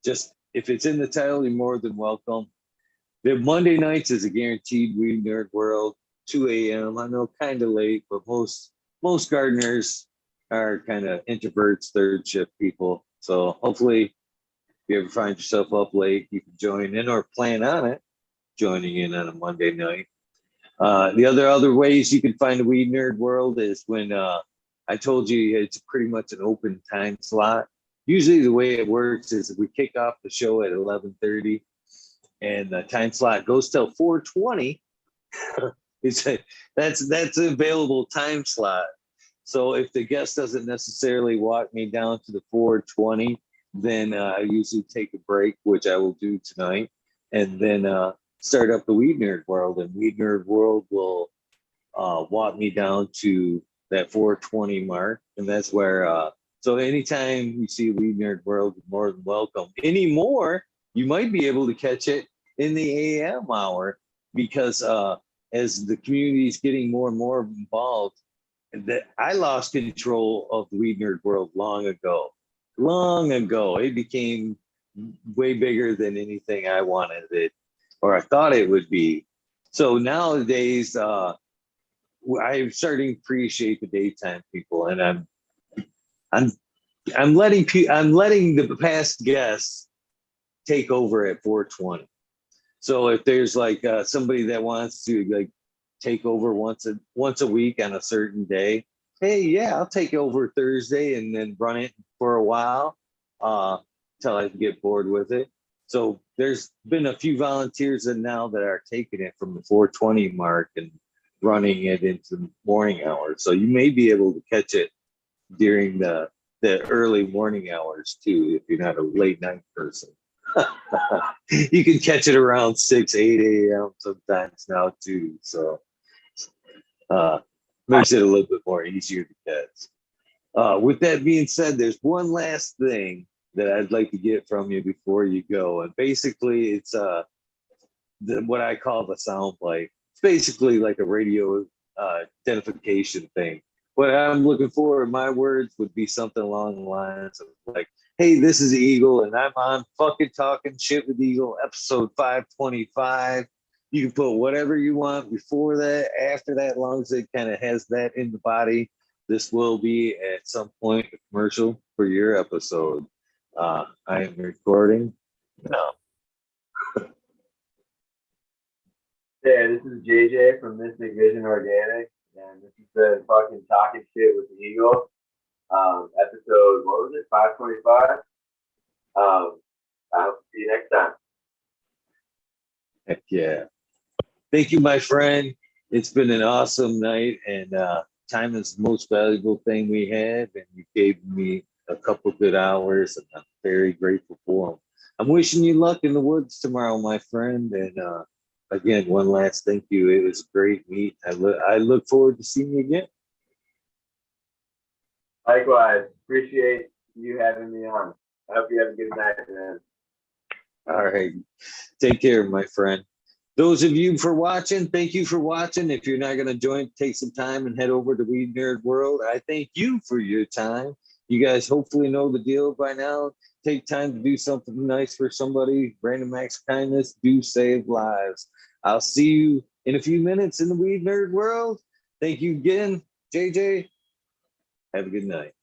just if it's in the title, you're more than welcome. The Monday nights is a guaranteed Weed Nerd World, 2 a.m. I know, kind of late, but most gardeners are kind of introverts, third shift people. So hopefully, if you ever find yourself up late, you can join in or plan on it, joining in on a Monday night. The other ways you can find the Weed Nerd World is when I told you it's pretty much an open time slot. Usually the way it works is we kick off the show at 11:30 and the time slot goes till 4:20. That's an available time slot. So if the guest doesn't necessarily walk me down to the 4:20, then I usually take a break, which I will do tonight, and then start up the Weed Nerd World. And Weed Nerd World will walk me down to that 4:20 mark, and that's where. So anytime you see Weed Nerd World, you're more than welcome. Anymore, you might be able to catch it in the AM hour because as the community is getting more and more involved, that I lost control of the Weed Nerd World long ago. Long ago, it became way bigger than anything I wanted it or I thought it would be. So nowadays, I'm starting to appreciate the daytime people, and I'm letting the past guests take over at 4:20. So if there's like somebody that wants to like take over once a week on a certain day, hey, yeah, I'll take over Thursday and then run it for a while till I get bored with it. So there's been a few volunteers and now that are taking it from the 4:20 mark and running it into the morning hours. So you may be able to catch it during the early morning hours too, if you're not a late night person. You can catch it around 6, 8 a.m. sometimes now too. So makes it a little bit more easier to catch. With that being said, there's one last thing that I'd like to get from you before you go. And basically it's what I call the sound bite. It's basically like a radio identification thing. What I'm looking for in my words would be something along the lines of like, hey, this is Eagle, and I'm on fucking Talking Shit with Eagle, episode 525. You can put whatever you want before that, after that, as long as it kind of has that in the body. This will be at some point a commercial for your episode. I am recording now. Hey, this is JJ from Mystic Vision Organic, and this has been fucking Talking Shit with the Eagle. Episode, what was it, 525? I hope to see you next time. Heck yeah. Thank you, my friend. It's been an awesome night, and time is the most valuable thing we have, and you gave me a couple good hours, and I'm very grateful for them. I'm wishing you luck in the woods tomorrow, my friend, and again, one last thank you. It was a great meet. I look forward to seeing you again. Likewise, appreciate you having me on. I hope you have a good night, man. All right. Take care, my friend. Those of you for watching, thank you for watching. If you're not going to join, take some time and head over to Weed Nerd World. I thank you for your time. You guys hopefully know the deal by now. Take time to do something nice for somebody. Random acts of kindness do save lives. I'll see you in a few minutes in the Weed Nerd World. Thank you again, JJ. Have a good night.